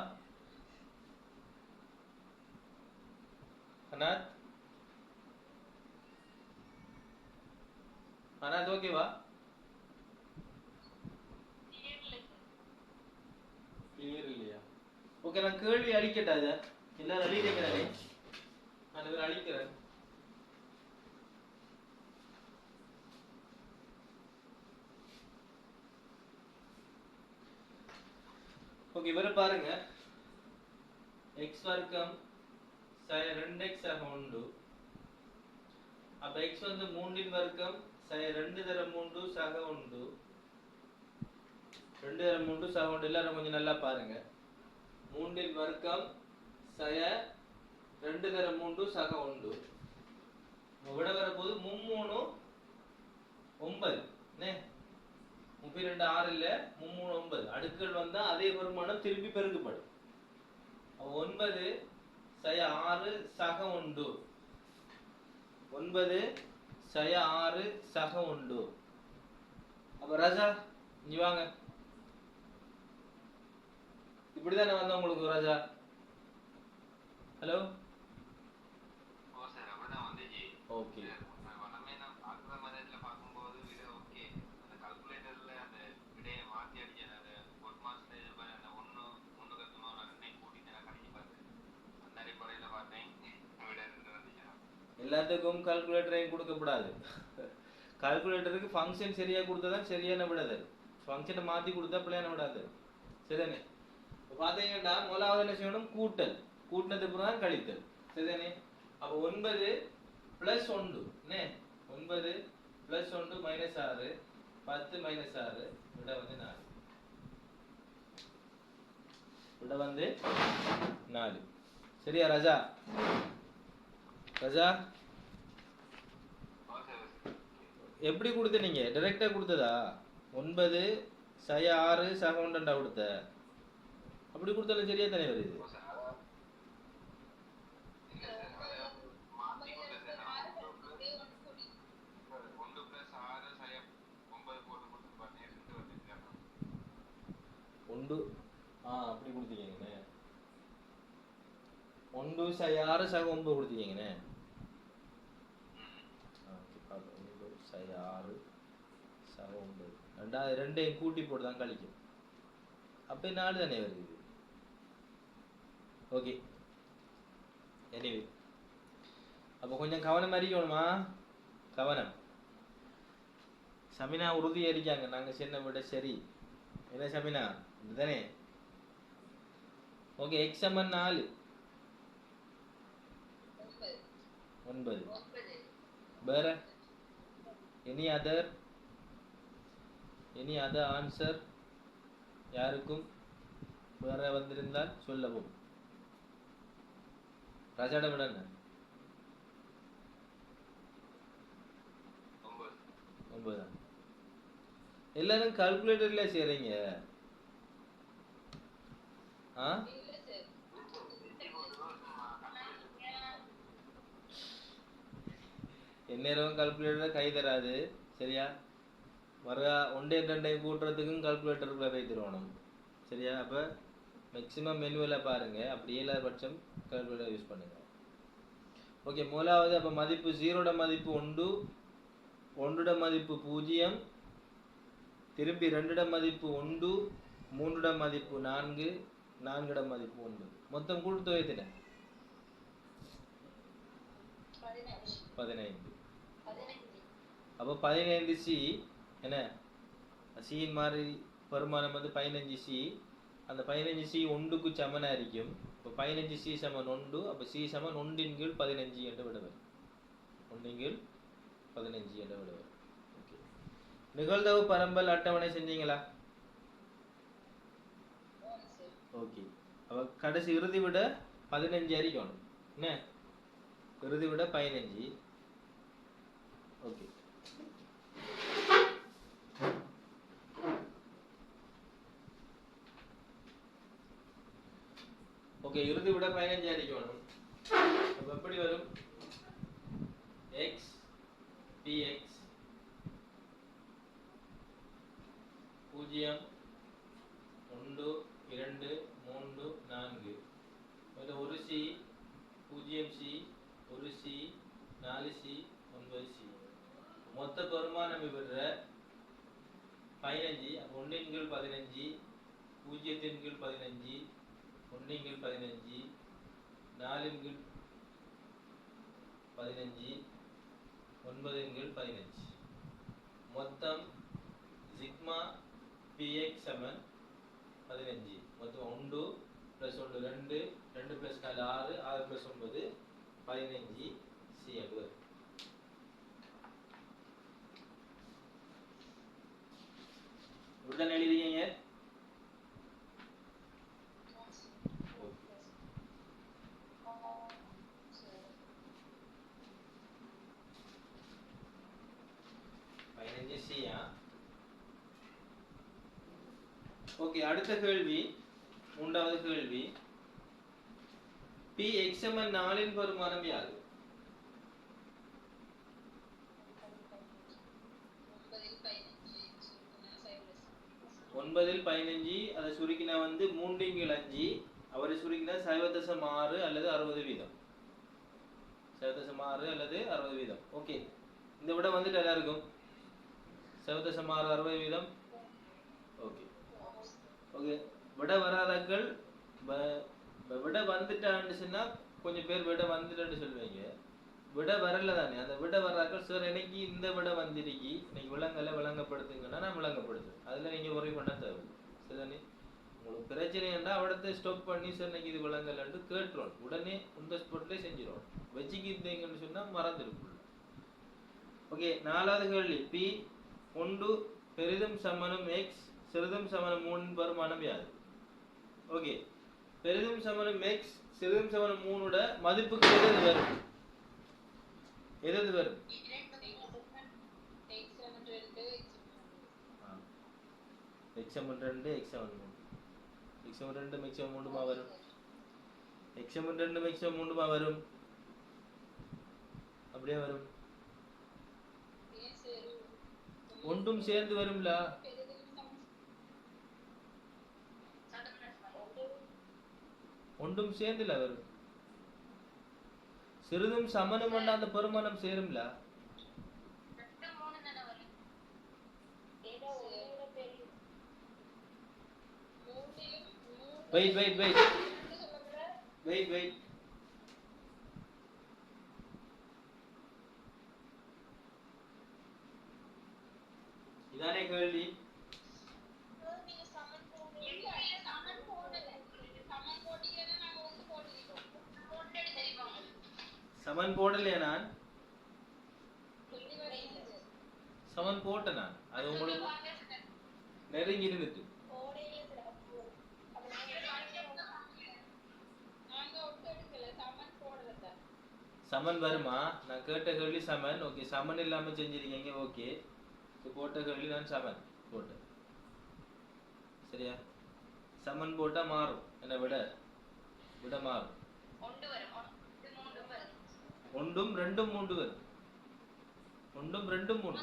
அனாத் ஓகேவா கிளியர் இல்லையா ஓகே நான் கேள்வி அழிக்கட்டா இத எல்லாரும் அழிக்கிறேன் நான் இவரை அழிக்கிறேன் ஓகே இவரை பாருங்க x வர்க்கம் சய 2x ஆக 1 அப்ப x வந்து 3 இன் வர்க்கம் சய 2 தர 3 சக 1 2 தர 3 சக 1 எல்லாரும் கொஞ்சம் நல்லா பாருங்க 3 இன் வர்க்கம் சய 2 தர 3 சக 1 விட வர போது 3 9 நே 32 6 இல்ல 3 9 அடுக்குகள் வந்தா அதே பெருமானம் திருப்பி பெருக்கப்படும். அப்ப 9 சய 6 சக உண்டு. 9 சய 6 சக உண்டு. அப்ப ராஜா நீ வாங்க. இப்படிதானே வந்தா உங்களுக்கு ராஜா? ஹலோ ஓகே எல்லாத்துக்கும் கால்குலேட்டரையும் கொடுக்கப்படாது. கால்குலேட்டருக்கு ஃபங்க்ஷன் சரியா கொடுத்தா சரியான விடாது. ஃபங்க்ஷனை மாற்றி கொடுத்தா பிள்ளையான விடாது. சரிதானே? இப்போ பார்த்தீங்கன்னா முதலாவது என்ன செய்யணும்? கூட்டல். கூட்டினதுக்கு அப்புறம் தான் கழித்தல். சரிதானே? அப்போ 9 + 1 என்ன? 9 + 1 -6 10 -6 விட வந்து 4. விட வந்து 4. சரியா ராஜா? ராஜா எப்படி கொடுத்த நீங்க? டைரக்டா கொடுத்ததா? 9 சய 6 சக 1 கொடுத்த. அப்படி கொடுத்தாலும் சரியா தானே வருது? அப்படி கொடுத்தீங்கண்ணே. 1 சய 6 சக 9 கொடுத்தீங்கண்ணே. 1 சய 6 சக 9 ரெண்டையும் கூட்டி போட்டு தான் கழிக்கும். அப்போ 4 தானே வருது. ஓகே எனிவே அப்போ கொஞ்சம் கவனம் அறிக்கணுமா? கவனம். சமினா உறுதி அடிக்காங்க நாங்கள் சின்ன விட சரி. என்ன சமினா இதுதானே? ஓகே எக்ஸ் சமன் 4 9 வேற எனி அதர் ஆன்சர் யாருக்கும் வேற வந்திருந்தால் சொல்லவும். ராஜாட விட 9 எல்லாரும் கால்குலேட்டர்ல செய்றீங்க. எந்நேரம் கால்குலேட்டர் கை தராது. சரியா? வர 1 2 கூட்டுறதுக்கும் கால்குலேட்டருக்குள்ள போய் தருவணும். சரியா? அப்போ மேக்ஸிமம் மெனுவில் பாருங்க. அப்படி இல்லாத பட்சம் கால்குலேட்டர் யூஸ் பண்ணுங்க. ஓகே முதலாவது அப்போ மதிப்பு 0 மதிப்பு 1, 1 மதிப்பு 0, திருப்பி 2 மதிப்பு 1, 3 மதிப்பு 4, 4 மதிப்பு 1. மொத்தம் கூட்டுத்தொகை எத்தனை? 15. அப்போ 15C என்ன? சியின் மாதிரி பெருமானம் வந்து 15C. அந்த 15C 1க்கு சமனாக இருக்கும். இப்போ 15C சமன் 1. அப்போ C சமன் 1/15 என்று விடுவர். 1/15 என்று விடுவர். ஓகே நிகழ்தகவு பரம்பல் அட்டவணை செஞ்சீங்களா? ஓகே அப்போ கடைசி இறுதி விட 15 அறிக்கணும். என்ன இறுதி விட 15. ஓகே ஓகே இறுதி விட 15 அடிக்கணும். அப்ப எப்படி வரும்? x px 0 1 2 3 4 அதுல 1C 0C 1C 4C 9C மொத்த பெருமானம் இவர 15. 1/15 0/15 1/15 4/15 9/15 மொத்தம் சிக்மா px சமன் 15. மொத்தம் 1 + 1 2 2 + 4 6 6 + 9 15 C அப்படி. இப்படிதான் எழுதிங்க. ஓகே, அடுத்த கேள்வி, மூன்றாவது கேள்வி. பி எக்ஸ்எம்என் 4 பெருமானம் யாது? 9 இல் 15 அதை சுருக்கினா வந்து 3/5, அவரை சுருக்கினா 0.6 அல்லது 60%. 0.6 அல்லது 60%. ஓகே, இந்த விட வந்துட்டு எல்லாருக்கும் 0.6 60%. ஓகே ஓகே, விட வராதாக்கள் விட வந்துட்டான்னு சொன்னா கொஞ்சம் பேர் விட வந்துட்டான்னு சொல்லுவீங்க. விட வரல தானே, அந்த விட வர்றாக்கள் சார் எனக்கு இந்த விட வந்துருக்கி இன்னைக்கு விளங்கலை விளங்கப்படுத்துங்கன்னா நான் விளங்கப்படுத்துவேன். அதில் நீங்கள் ஒரே பண்ண தேவை. சரிதானே? உங்களுக்கு பிரச்சனைன்னா அவடத்தை ஸ்டாப் பண்ணி சார் இன்னைக்கு இது விளங்கலைன்ட்டு கேட்டுருவோம். உடனே இந்த ஸ்பாட்லேயே செஞ்சிடும். வச்சுக்கிட்டீங்கன்னு சொன்னால் மறந்துருக்குள்ள. ஓகே, நாலாவது கேள்வி. பி 1 பெரிதும் சமனும் எக்ஸ் சிறிதும் சமனும் 3 பெருமானம் யாது? ஓகே, பெரிதும் சமனும் எக்ஸ் சிறிதும் சமனும் 3 மதிப்புக்கு எது வரும்? எது வரும்? x2 x3 x2 x3 வரும். x2 x3 வரும். அப்படியே வரும். ஒன்றும் சேர்ந்து வரும்ல. ஒன்றும் சேர்ந்துல வரும். சிறிதும் சமனும் அந்த பெருமானம் சேரும்ல. Wait wait wait wait wait இதானே கேள்வி. சமன் போடலையா? நான் சமன் போட்டேன். நான் அது உங்களுக்கு நெருங்கி இருந்துட்டு சமன் வருமா? நான் கேட்ட கேள்வி சமன். ஓகே, சமன் இல்லாம செஞ்சிருக்கீங்க. ஓகே, போட்ட கேள்வி நான் சமன் போட்டேன். சரியா? சமன் போட்டா மாறும். என்ன விட விட மாறும். ஒன்றும் ரெண்டும் 3 வரும். ஒன்றும் ரெண்டும் 3.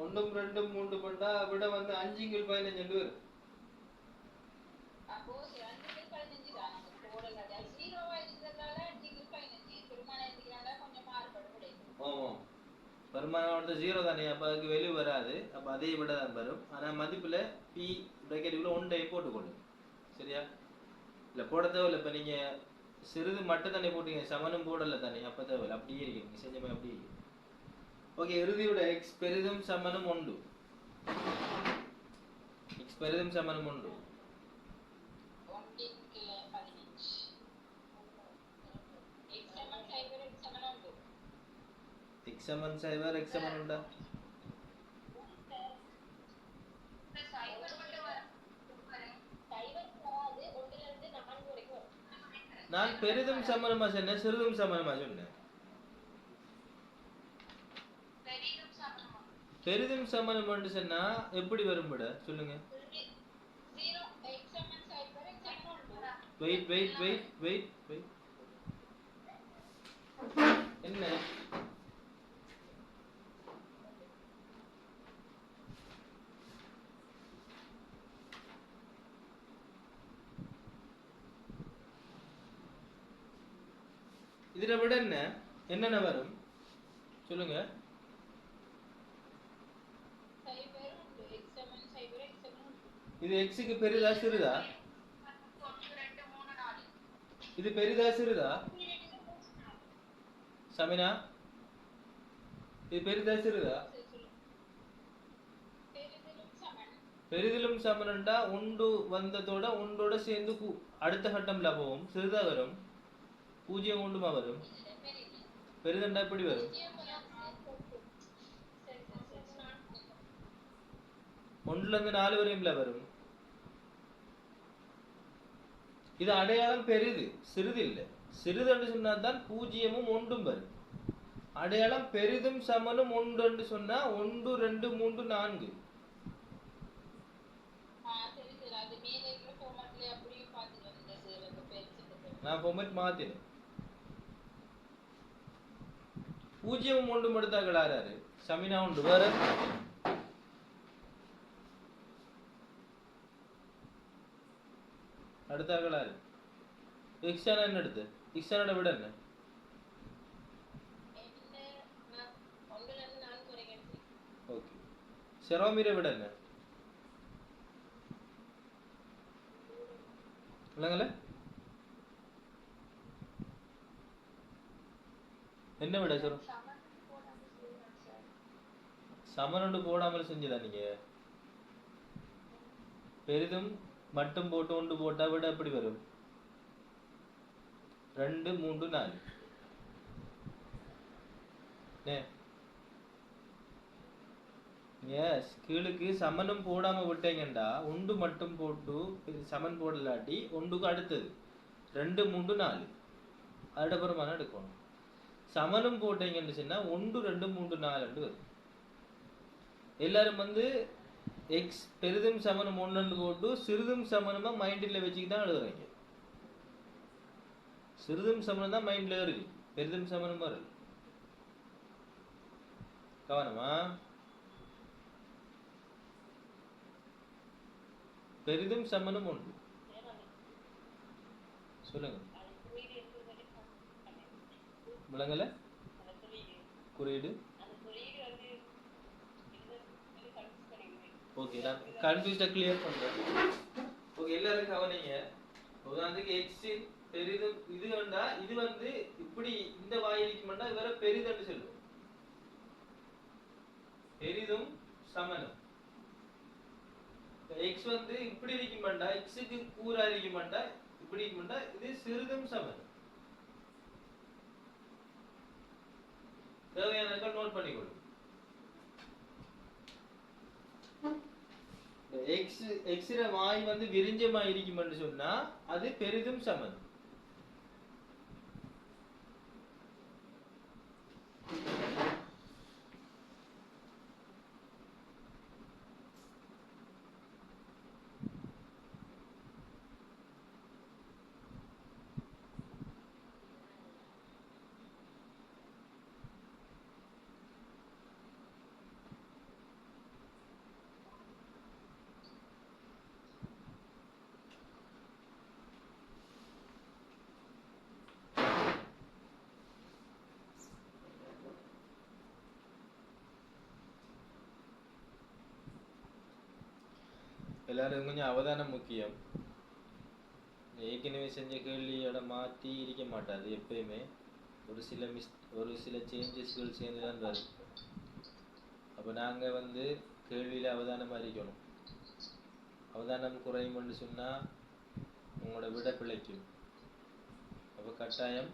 ஒன்றும் ரெண்டும் 3 பண்ணா விட வந்து 5/15 வரும். பெருமானோட 0 தானே, அப்போ அதுக்கு வெளியே வராது. அப்போ அதே விட தான் வரும். ஆனால் மதிப்பில் பி பிராக்கெட்டுக்குள்ள 1 போட்டுக்கொள்ளும். சரியா? இல்லை போட தேவையில்லை. இப்போ நீங்கள் சிறிது மட்டும் தானே போட்டீங்க, சமனும் போடலை தானே, அப்போ தேவையில்லை. அப்படியே இருக்கு நீங்கள் செஞ்ச மாதிரி அப்படியே இருக்கு. ஓகே, இறுதியோட எக்ஸ் பெரிதும் சமனும் 1. எக்ஸ் பெரிதும் சமனும் 1. x சமன் 0 x சமன் உண்டா? நான் பெரிதும் சமனமா சொன்னேன், சிறிதும் சமனமா சொன்னேன். பெரிதும் சமனம் என்று சொன்னா எப்படி வரும் விட சொல்லுங்க. Wait wait wait wait wait என்ன இதுல விட என்ன என்னென்ன வரும் சொல்லுங்க. இது எக்ஸுக்கு பெரிதா சிறுதா? இது பெரிதா சிறுதா? சமினா, இது பெரிதா சிறுதா? பெரிதிலும் சமனண்டா ஒன்று வந்ததோட ஒன்றோட சேர்ந்து அடுத்த கட்டம்ல போகும். சிறுதா வரும். 0 ஒன்றுமா வரும். பெரிதண்டா எப்படி வரும்? 1ல இருந்து 4 வரையும்ல வரும். இது அடையாளம் பெரிது, சிறிது இல்லை. சிறிது என்று சொன்னால் தான் 0ம் 1ம் வரும். அடையாளம் பெரிதும் சமனும் ஒன்று என்று சொன்னா 1 2 3 4. சரி சார் அது மேல இருக்கிற ஃபார்மட்ல அப்படியே பார்த்துட்டு வந்தேன் சார் அந்த பெருசுக்கு நான் ஃபார்மட் மாத்தினேன். 0 1 எடுத்தாக்கள் ஆறாரு சமினா உண்டு வேற அடுத்தாக்கள் ஆறு எக்ஸான என்ன எடுத்து எக்ஸானோட விட என்ன ஓகே செரோமீரை விட என்ன இல்லைங்களே என்ன விட சார் சமனோடு போடாமல் செஞ்சதா நீங்க பெரிதும் மட்டும் போட்டு ஒன்று போட்டா விட எப்படி வரும் 2 3 4 எஸ் கீழுக்கு சமனும் போடாம விட்டீங்கண்டா ஒன்று மட்டும் போட்டு சமன் போடலாட்டி ஒன்றுக்கு அடுத்தது 2 3 4 அதோட பிரமாணம் எடுக்கணும். சமனும் போட்டீங்கன்னு சொன்னா 1 2 3 4 வரும். எல்லாரும் வந்து எக்ஸ் பெரிதும் சமனும் 1 போட்டு சிறிதும் சமனமா மைண்டில் வச்சுக்கிட்டு தான் எழுதுறீங்க. சிறிதும் சமனம் தான் மைண்ட்ல இருக்கு, பெரிதும் சமனம் வரல. கவனமா பெரிதும் சமனும் 1 சொல்லுங்க விளங்கல குறியீடு. ஓகே நான் கன்ஃபியூஸ்டா கிளியர் பண்றேன். ஓகே எல்லாரும் கவனிங்க. உதாரணத்துக்கு எக்ஸ் பெரிதும் இது வேண்டா இது வந்து இப்படி இந்த வாய் இருக்குமெண்டா இது வேற பெரிதுன்னு சொல்லுவோம். பெரிதும் சமனம் எக்ஸ் வந்து இப்படி இருக்குமெண்டா எக்ஸுக்கு கூறா இருக்குமெண்டா இப்படி இருக்குமெண்டா இது சிறிதும் சமனம். தேவையான நோட் பண்ணிக்கொள்ளும். எக்ஸ் எக்ஸ்ற வாய் வந்து விரிஞ்சமா இருக்குமென்னு சொன்னா அது பெரிதும் சமனம். எல்லாரும் கொஞ்சம் அவதானம் முக்கியம். ஏற்கனவே செஞ்ச கேள்வியோட மாற்றி இருக்க மாட்டாது. எப்பயுமே ஒரு சில சேஞ்சஸ்கள் சேர்ந்து தான் வரும். அப்போ நாங்கள் வந்து கேள்வியில் அவதானமாக இருக்கணும். அவதானம் குறையும்னு சொன்னால் உங்களோட விட பிழைக்கும். அப்போ கட்டாயம்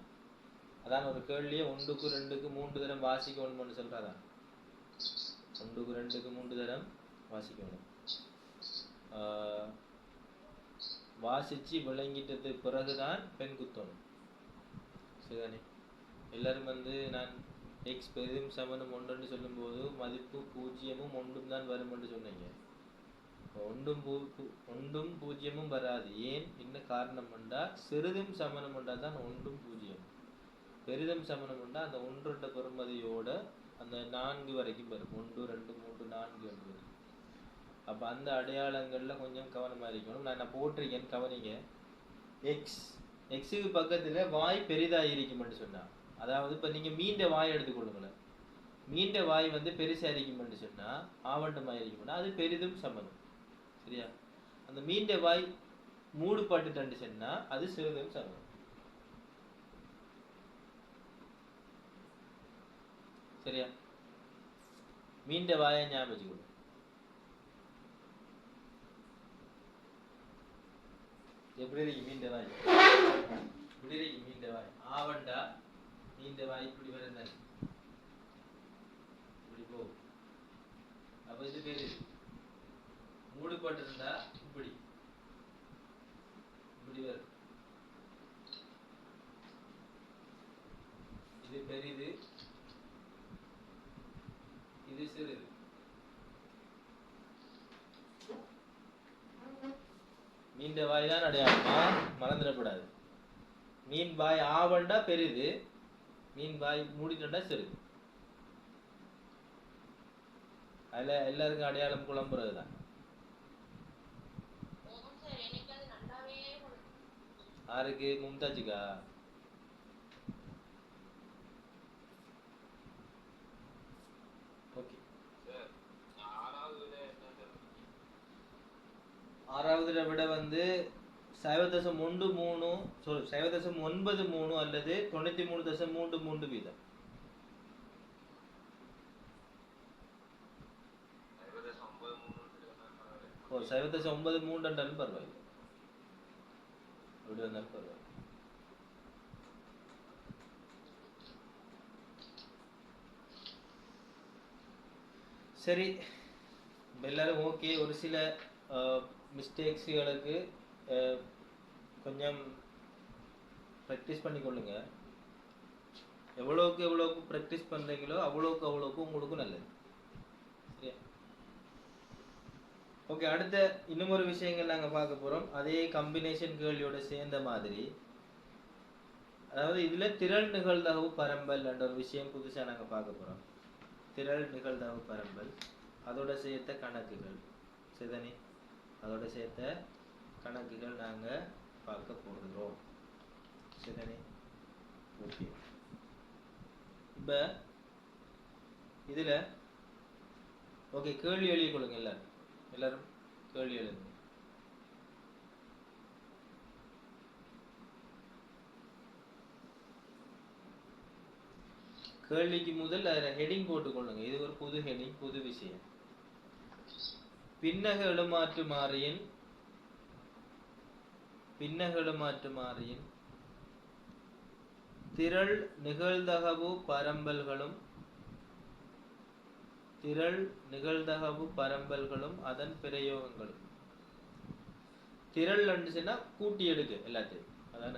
அதான் ஒரு கேள்வியை 1க்கு 2க்கு 3 தரம் வாசிக்கணும்னு சொல்கிறாதான். 1க்கு 2க்கு 3 தரம் வாசிக்கணும். வாசிச்சு விளங்கிட்டது பிறகுதான் பெண் குத்தணும். சரிதானே? எல்லாரும் வந்து நான் எக்ஸ் பெரிதும் சமனும் 1 சொல்லும்போது மதிப்பு 0ம் 1ம் தான் வரும் என்று சொன்னீங்க. 1ம் 0ம் வராது. ஏன் என்ன காரணம் என்றா சிறிதும் சமனம் என்றா தான் 1ம் 0. பெரிதும் சமனம் என்றா அந்த 1 பெறுமதியோட அந்த 4 வரைக்கும் வரும். 1 2 3 4 என்று வரும். அப்போ அந்த அடையாளங்களில் கொஞ்சம் கவனமாக இருக்கணும். நான் போட்டிருக்கேன் கவனிங்க. எக்ஸுக்கு பக்கத்தில் வாய் பெரிதாக இருக்குமென்று சொன்னால், அதாவது இப்போ நீங்கள் மீண்ட வாய் எடுத்துக்கொள்ளுங்களேன். மீண்ட வாய் வந்து பெருசாக இருக்குமென்று சொன்னால் ஆவண்டமாக இருக்குமென்னா அது பெரிதும் சமனம். சரியா? அந்த மீண்ட வாய் மூடுபட்டுட்டு சொன்னால் அது சிறிதும் சமனம். சரியா? மீண்ட வாயை ஞாபகம் வச்சுக்கணும். எப்படி இருக்கு மீண்ட வாய்? இப்படி இருக்கு மீண்ட வாய். ஆவண்டா மீண்ட வாய் இப்படி வருது, இப்படி போகும். அப்ப இது பேரு மூடுபட்டு இருந்தா இப்படி இப்படி வரும். இது பெரிது மீன் வாய் தான் அடையாளமா, மறந்துடக்கூடாது. மீன் வாய் ஆவண்டா பெரிது, மீன் வாய் மூடிட்டா சிறுது. அதுல எல்லாருக்கும் அடையாளம் குழம்புறதுதான். யாருக்கு? மும்தாஜுக்கா? ஓகே. ஆறாவதுல விட வந்து 0.13 0.93 அல்லது 93.33 வீதம். 0.93 என்றாலும் பரவாயில்லை, அப்படி வந்தாலும் பரவாயில்லை. சரி, எல்லாரும் ஓகே. ஒரு சில மிஸ்டேக்ஸ்களுக்கு கொஞ்சம் ப்ராக்டிஸ் பண்ணிக்கொள்ளுங்க. எவ்வளோக்கு ப்ராக்டிஸ் பண்ணுறீங்களோ அவ்வளோக்கு உங்களுக்கு நல்லது. சரியா? ஓகே, அடுத்த இன்னும் ஒரு விஷயங்கள் நாங்கள் பார்க்க போகிறோம். அதே கம்பினேஷன் கேள்வியோட சேர்ந்த மாதிரி, அதாவது இதில் திரள் நிகழ்தகவு பரம்பல் என்ற ஒரு விஷயம் புதுசாக நாங்கள் பார்க்க போகிறோம். திரள் நிகழ்தகவு பரம்பல், அதோட சேர்த்த கணக்குகள். சரிதானே? அதோட சேர்த்த கணக்குகள் நாங்கள் பார்க்க போகிறோம். சரிதானே? ஓகே. இப்போ இதில் ஓகே, கேள்வி எழுதி கொடுங்க. எல்லாரும் கேள்வி எழுதுங்க. கேள்விக்கு முதல் ஹெடிங் போட்டுக்கொள்ளுங்க. இது ஒரு புது ஹெடிங், புது விஷயம். பின்னக எழுமாற்று மாறியின் திரள் நிகழ்தகவு பரம்பல்களும் அதன் பிரயோகங்களும். திரள் சொன்னா கூட்டி எடுக்க எல்லாத்தையும், அதான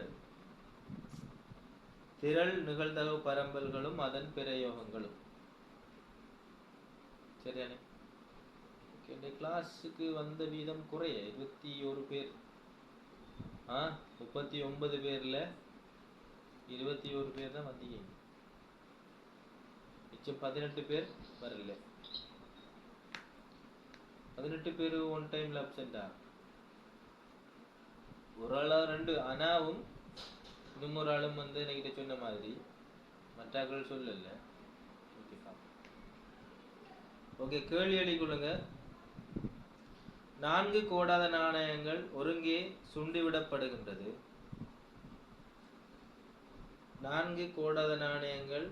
திரள் நிகழ்தகவு பரம்பல்களும் அதன் பிரயோகங்களும். சரியானே? இந்த கிளாஸுக்கு வந்த வீதம் குறைய 21 பேர். 39 பேர்ல 21 பேர் தான் வந்தீங்க. மிச்சம் 18 பேர் வரல. 18 பேர் ஒன் டைம்ல அப்சென்டா? ஒரு ஆளா ரெண்டு அனாவும் இன்னும் ஒரு ஆளும் வந்து என்கிட்ட சொன்ன மாதிரி மற்றாக்கள் சொல்லல. ஓகே, கேள்வி எழுதிக்கொள்ளுங்க. 4 கோடாத நாணயங்கள் ஒருங்கே சுண்டிவிடப்படுகின்றது. 4 கோடாத நாணயங்கள்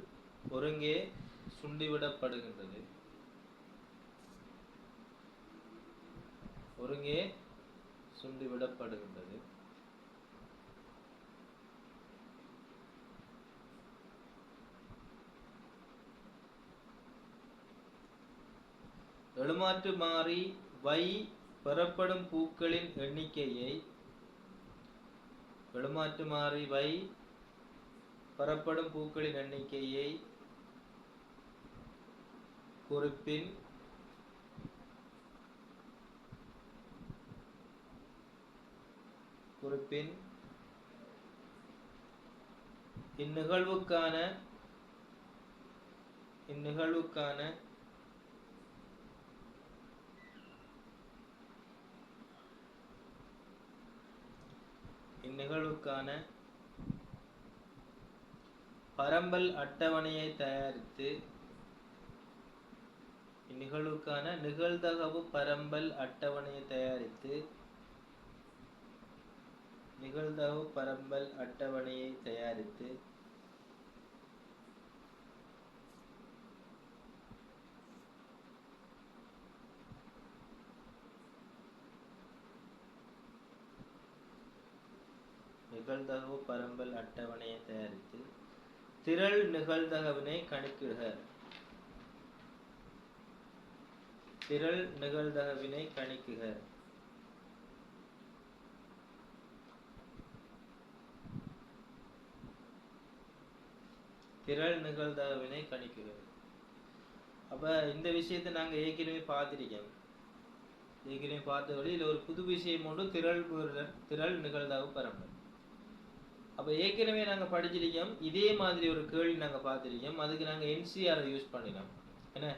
ஒருங்கே சுண்டிவிடப்படுகின்றது. ஒருங்கே சுண்டிவிடப்படுகின்றது. எழுமாற்று மாறி வை பெறப்படும் பூக்களின் எண்ணிக்கையை குறிப்பின் இந்நிகழ்வுக்கான பரம்பல் அட்டவணையை தயாரித்து நிகழ்தகவு பரம்பல் அட்டவணையை தயாரித்து திரள் நிகழ்தகவினை கணக்கிடுக. திரள் நிகழ்தகவினை கணிக்குக. அப்ப இந்த விஷயத்தை நாங்க ஏற்கனவே பார்த்திருக்கோம். ஏற்கனவே பார்த்தபடி இதுல ஒரு புது விஷயம் ஒன்று திரள் நிகழ்தகவு பரம்பல். அப்ப ஏற்கனவே நாங்க படிச்சிருக்கோம், இதே மாதிரி ஒரு கேள்வி நாங்க பார்த்திருக்கோம். அதுக்கு நாங்க என்சிஆர் யூஸ் பண்ணினோம். என்ன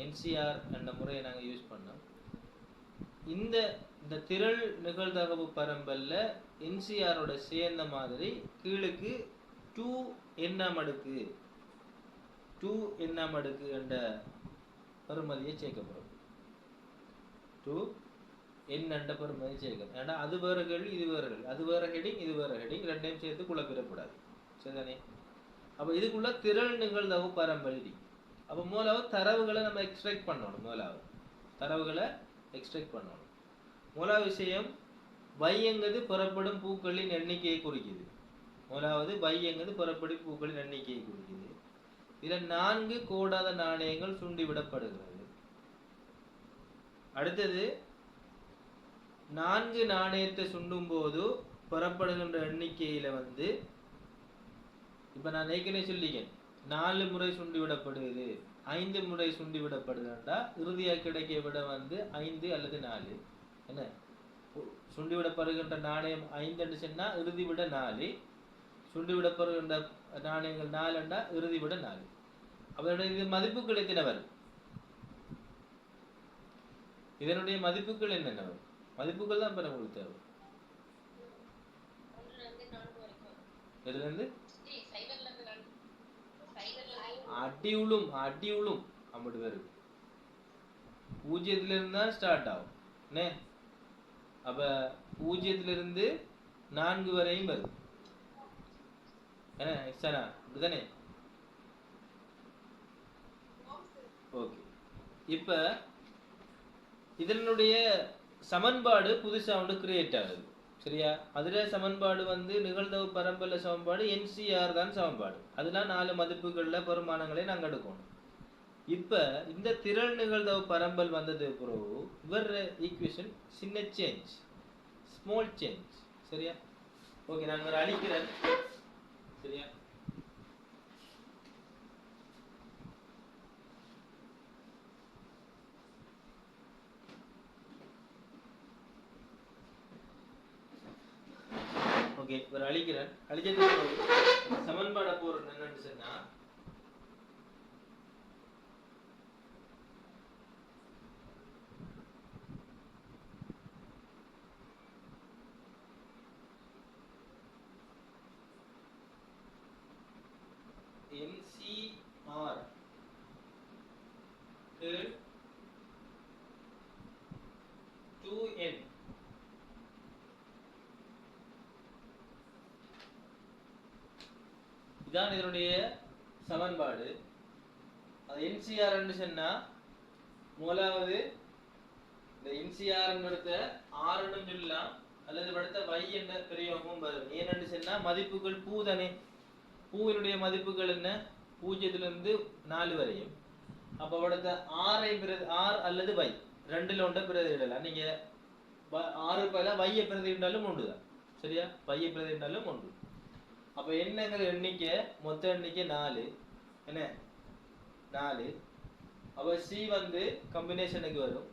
என்சிஆர் என்ற முறையை நாங்க யூஸ் பண்ணோம். இந்த இந்த திரள் நிகழ்தகவு பரம்பல்ல என்சிஆரோட சேர்ந்த மாதிரி கீழுக்கு 2n அடுக்கு 2n அடுக்கு என்ற பெருமதியை சேர்க்கப்படும். 2n என்ற பெருமதியை சேர்க்கணும். ஏன்னா அது வேற கேள்வி, இது வேற கேள்வி, அது வேற ஹெடிங், இது வேற ஹெடிங், ரெண்டையும் சேர்த்து குழப்பிடக்கூடாது. சரிதானே? அப்ப இதுக்குள்ள திரள் நிகழ்தகவு பரம்பல். அப்ப மூலாவது தரவுகளை நம்ம எக்ஸ்ட்ராக்ட் பண்ணணும். மூலாவது தரவுகளை எக்ஸ்ட்ராக்ட் பண்ணணும். மூலாவது விஷயம் பையங்கிறது புறப்படும் பூக்களின் எண்ணிக்கையை குறிக்குது. முதலாவது பையங்கிறது புறப்படும் பூக்களின் எண்ணிக்கையை குறிக்குது. இதுல 4 கோடாத நாணயங்கள் சுண்டிவிடப்படுகிறது. அடுத்தது 4 நாணயத்தை சுண்டும் போது புறப்படுகின்ற எண்ணிக்கையில வந்து இப்ப நான் ஏற்கனவே சொல்லிக்கேன், 4 முறை சுண்டிவிடப்படுகிறது, 5 முறை சுண்டிவிடப்படுகிறா இறுதியா கிடைக்க விட வந்து 5 அல்லது 4. என்ன சுண்டிவிடப்படுகின்ற நாணயம் 5 என்று சொன்னா இறுதி விட 4, சுண்டிவிடப்படுகின்ற நாணயங்கள் 4 என்றா இறுதி விட 4. அவருடைய இது மதிப்புகள் எத்தனை வரும்? இதனுடைய மதிப்புகள் என்னென்ன வரும்? மதிப்புகள் தான் பெற உங்களுக்கு தேவை. எதுல இருந்து அடியுளும் அப்படி வரும். 0 இருந்து தான் ஸ்டார்ட் ஆகும். அப்ப 0 இருந்து 4 வரையும் வரும். அப்படிதானே? ஓகே. இப்ப இதனுடைய சமன்பாடு புதுசா ஒன்று கிரியேட் ஆகுது. சரியா? அதுல சமன்பாடு வந்து நிகழ்தகவு பரம்பல்ல சமன்பாடு என்சிஆர் தான் சமன்பாடு. அதெல்லாம் 4 மதிப்புகள்ல பெருமானங்களை நாங்க எடுக்கணும். இப்ப இந்த திரள் நிகழ்தகவு பரம்பல் வந்தது பிறகு இவர் ஈக்குவேஷன் சின்ன சேஞ்ச், ஸ்மால் சேஞ்ச். சரியா? ஓகே, நான் ஒரு அழிக்கிறேன். சரியா? ஓகே, ஒரு அழிக்கிறேன். அழிச்சது சமன்பாட போறது என்னன்னு சொன்னா NCR 2n இதான் இதனுடைய சமன்பாடு. அது NCR என்று சொன்னா முதலாவது இந்த NCR எடுத்த R ன்னு சொல்லலாம், அல்லது அடுத்த Y என்ற பிரயோகமும் வரும். ஏனென்று சொன்னா மதிப்புகள் பூ தானே. பூவினுடைய மதிப்புகள் என்ன? 0 இருந்து 4 வரையும். அப்ப அடுத்த R அல்லது Y ரெண்டுல ஒன்றை பிரதியிடலாம். நீங்க R பதிலா Y பிரதியிட்டாலும் ஒன்றுதான். சரியா? Y பிரதியிட்டாலும் ஒன்று. அப்ப என்னங்கிற எண்ணிக்கை மொத்த எண்ணிக்கை 4. என்ன 4. அப்ப C வந்து கம்பினேஷனுக்கு வரும்.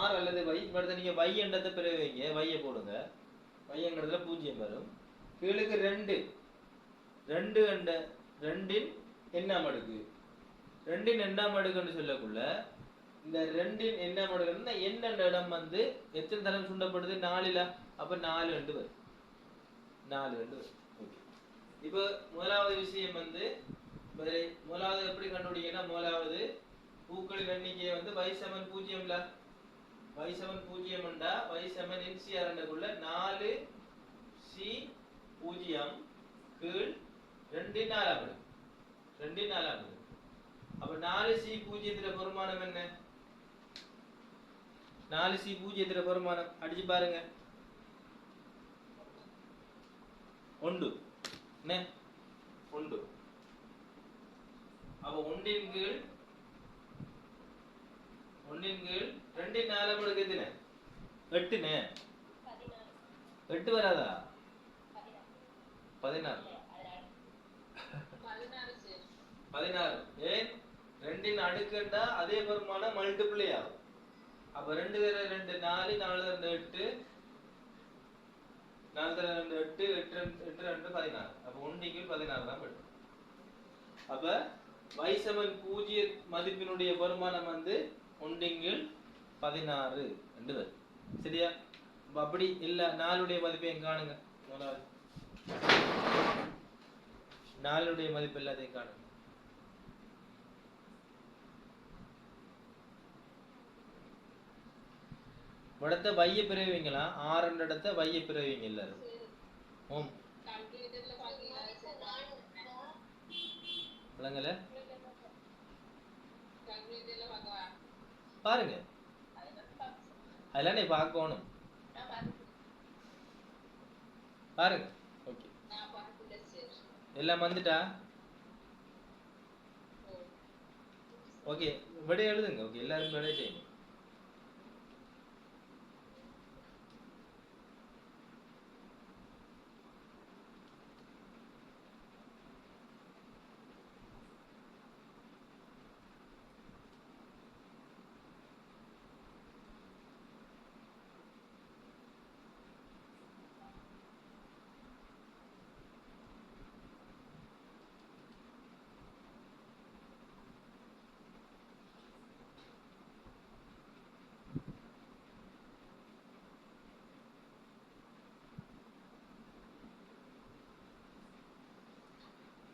R அல்லது Y. அடுத்து நீங்க Y என்றதை பிறகு வைங்க, Y போடுங்க. Y என்கிறதுல 0 வரும். கீழுக்கு 2 என்ற 2இன் எண்ணாம் அடுக்கு. 2இன் எண்ணாம் அடுக்குன்னு சொல்லக்குள்ள இந்த 2இன் எண்ணாம் அடுக்கு என்ற இடம் வந்து எத்தனை தரம் சுண்டப்படுது? 4ல. அப்ப 4 என்று வரும். 4 என்று வரும். ஓகே. இப்போ முதலாவது விஷயம் வந்து முதலாவது எப்படி கண்டுபிடிக்கணும்? முதலாவது பூக்களின் எண்ணிக்கையை வந்து y7 0ல y7 0 என்றா y7 NCR என்றக்குள்ள 4C 0 கீழ் 2 4 2 4. அப்ப 4C 0 பெருமானம் என்ன? 4C 0 பெருமானம் அடிச்சு பாருங்க. 1 என்ன? 1. அப்ப 1 கீழ் 2 4 மடங்கு எத்தனை? 8 நே. 8 வராதா? 16. 16. ஏன் 2இன் அடுக்குண்டா அதே பெருமானம் மல்டிப்ளை ஆகும். அப்ப 2 தர 2 4 4 தர 8 4 தர 2 8 8 2 16. அப்ப 1 16 தான் பெறும். அப்ப y சமன் 0 மதிப்பினுடைய பெருமானம் வந்து 1 16 என்று வரும். சரியா? அப்படி இல்ல 4 உடைய மதிப்பை எங்க காணுங்க? முதலாவது 4 உடைய மதிப்பு எல்லாத்தையும் காணுங்க. இடத்த வைய பிறவிங்களா 6 என்ற இடத்த வைய பிறவிங்க எல்லாரும். ஓம் விளங்கல பாருங்க, அதெல்லாம் நீ பார்க்கணும் பாருங்க. ஓகே எல்லாம் வந்துட்டா? ஓகே விட எழுதுங்க. ஓகே எல்லாரும் விட செய்யுங்க.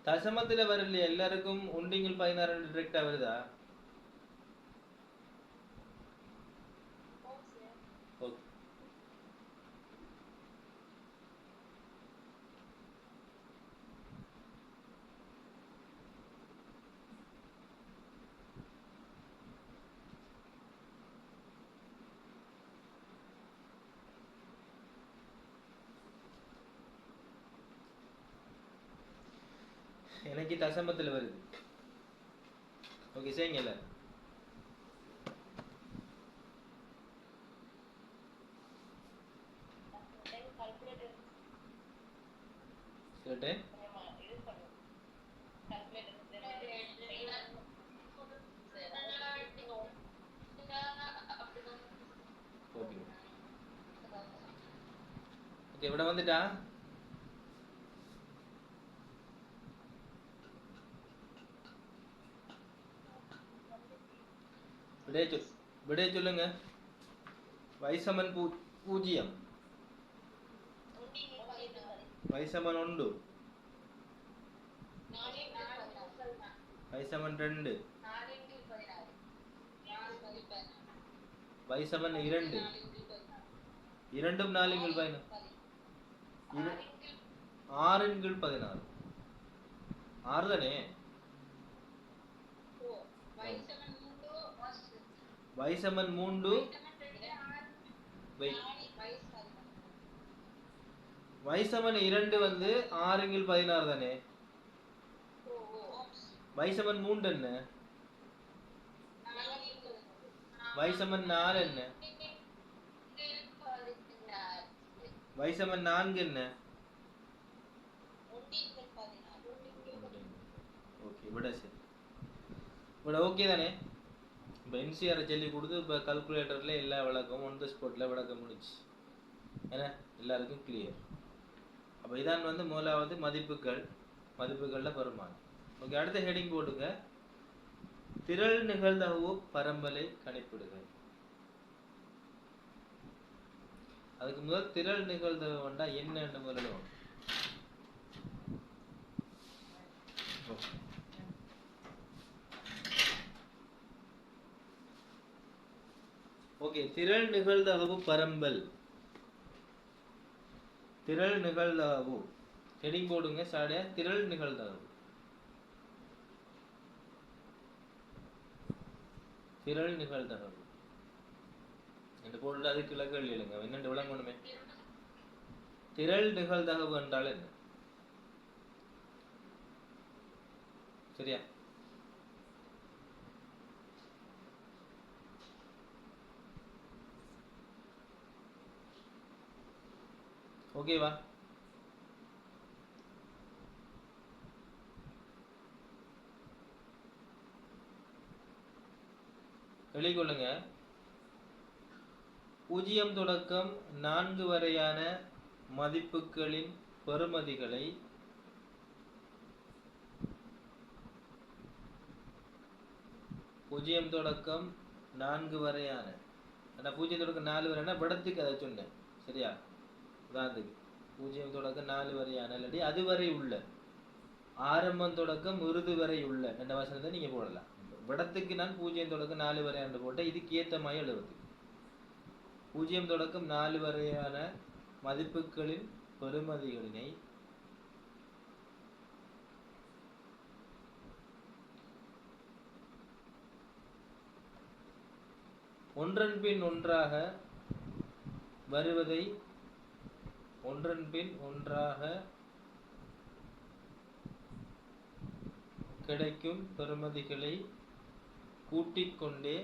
தசமத்துல வரலையா எல்லாருக்கும்? 1 16 டைரக்டா வருதா? ஓகே எனக்கு தசமத்துல வருது. ஓகே செய்யுங்கல்ல. சொல்லிட்டு ஓகே ஓகே இவ்வளோ வந்துட்டா? விடைய சொல்லுங்க. y சமன் 0 y சமன் 1 y சமன் 2 y சமன் 2 2 4 16 6 16 6 தானே? y சமன் 3 y சமன் 2 வந்து 6 16 தானே? y சமன் 3 என்ன? y சமன் 4 என்ன? y சமன் 4 என்ன? ஓகே விட சரி விட ஓகே தானே? இப்போ என்சிஆரை சொல்லி கொடுத்து இப்போ கல்குலேட்டரில் எல்லா விளக்கமும் ஒன் த ஸ்பாட்டில் விளக்க முடிச்சு. ஏன்னா எல்லாருக்கும் கிளியர். அப்போ இதான் வந்து முதலாவது மதிப்புகளில் பெருமானம். ஓகே அடுத்த ஹெடிங் போட்டுங்க. திரள் நிகழ்தகவு பரம்பலை கணிப்பிடுக. அதுக்கு முதல் திரள் நிகழ்தகவு வந்தா என்னன்னு முதல்ல ஓகே. திரள் நிகழ்தகவு பரம்பல். திரள் நிகழ்தகவு ஹெடிங் போடுங்க சாடியா. திரள் நிகழ்தகவு திரள் நிகழ்தகவு என்று போட்டு அதுக்கு இலக்கல் எழுங்க. என்னென்று விளங்கணுமே. திரள் நிகழ்தகவு என்றால் என்ன? சரியா? ஓகேவா? எழுதிக்கொள்ளுங்க. 0 தொடக்கம் 4 வரையான மதிப்புகளின் பெறுமதிகளை 0 தொடக்கம் 4 வரையான 0 தொடக்கம் 4 வரையான படத்துக்கு அதை சொன்னேன் சரியா உதாரணத்துக்கு 0 தொடக்கம் 4 வரையான இல்லாட்டி அதுவரை உள்ள ஆரம்பம் தொடக்கம் இறுதி வரை உள்ள என்ற வசனத்தை நீங்க போடலாம் படத்துக்கு நான் 0 தொடக்கம் 4 வரையான போட்டேன் இதுக்கு ஏத்த மாதிரி எழுதுறது 0 தொடக்கம் 4 வரையான மதிப்புகளின் பெறுமதிகளினை ஒன்றன் பின் ஒன்றாக வருவதை ஒன்றன் பின் ஒன்றாக கிடைக்கும் பெறுமதிகளை கூட்டிக் கொண்டே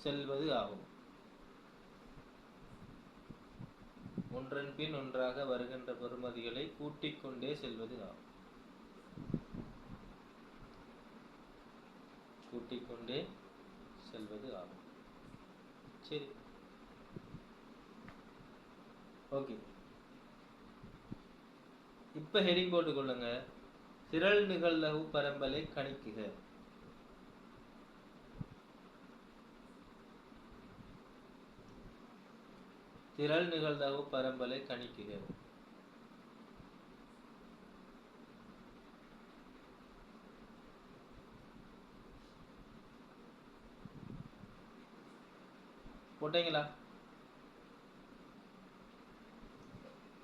செல்வது ஆகும் ஒன்றன் பின் ஒன்றாக வருகின்ற பெறுமதிகளை கூட்டிக் கொண்டே செல்வது ஆகும் கூட்டிக் கொண்டே செல்வது ஆகும் சரி ஓகே இப்ப ஹெடிங் போட்டு கொள்ளுங்க திரள் நிகழ்தகவு பரம்பலை கணிக்குக திரள் நிகழ்தகவு பரம்பலை கணிக்குக போட்டீங்களா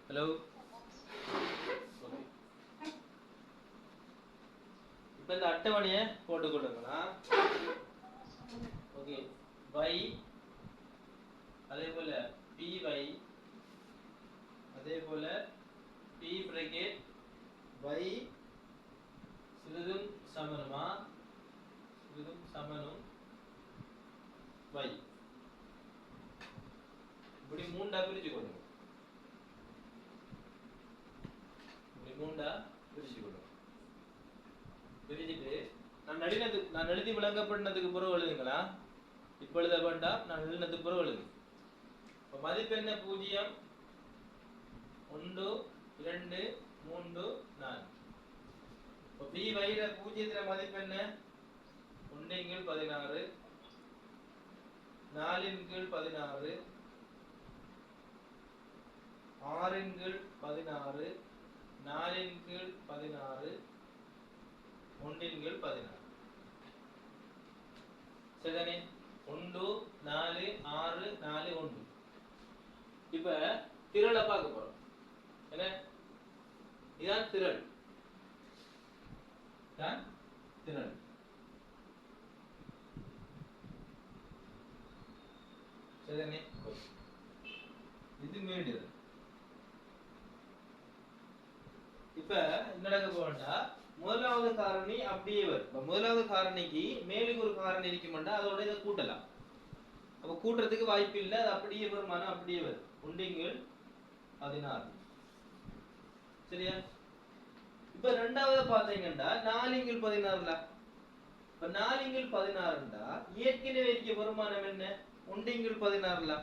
ஹலோ இப்ப இந்த அட்டவணையை போட்டுக்கொள்ளுங்களா ஓகே y அதே போல py அதே போல p bracket y சிறிதும் சமனுமா சிறிதும் சமனும் y இப்படி மூண்டா பிரிச்சு கொள்ளுங்க இப்படி மூண்டா பிரிச்சு கொள்ளுங்க பிரிச்சுட்டு நான் எழுதி விளங்கப்பட்டதுக்கு பிறகு எழுதுங்களா இப்ப எழுத வேண்டாம் நான் எழுதினதுக்கு பிறகு எழுது இப்ப மதிப்பு என்ன 0 1 2 3 4 இப்ப p வைர 0 மதிப்பு என்ன 1 ன் கீழ் 16 4 ன் கீழ் 16 6 ன் கீழ் 16 4 ன் கீழ் 16 1 ன் கீழ் 16 சரிதானே 1 4 6 4 1 இப்ப திரளை பார்க்க போறோம் என்ன இதான் திரள் தான் திரள் சரிதானே இது மீடியல் இப்ப என்ன நடக்க போறா முதலாவது காரணி அப்படியே வரும் முதலாவது காரணிக்கு மேலுக்கு ஒரு காரணி இருக்கும்டா அதோட இதை கூட்டலாம் அப்ப கூட்டுறதுக்கு வாய்ப்பு இல்லை அது அப்படியே வருமானம் அப்படியே வரும் 1 ன் கீழ் 16 சரியா இப்ப ரெண்டாவது பாத்தீங்கன்னா 4 ன் கீழ் 16ல இப்ப 4 ன் கீழ் 16ண்டா ஏற்கனவே இருக்க வருமானம் என்ன 1 ன் கீழ் 16ல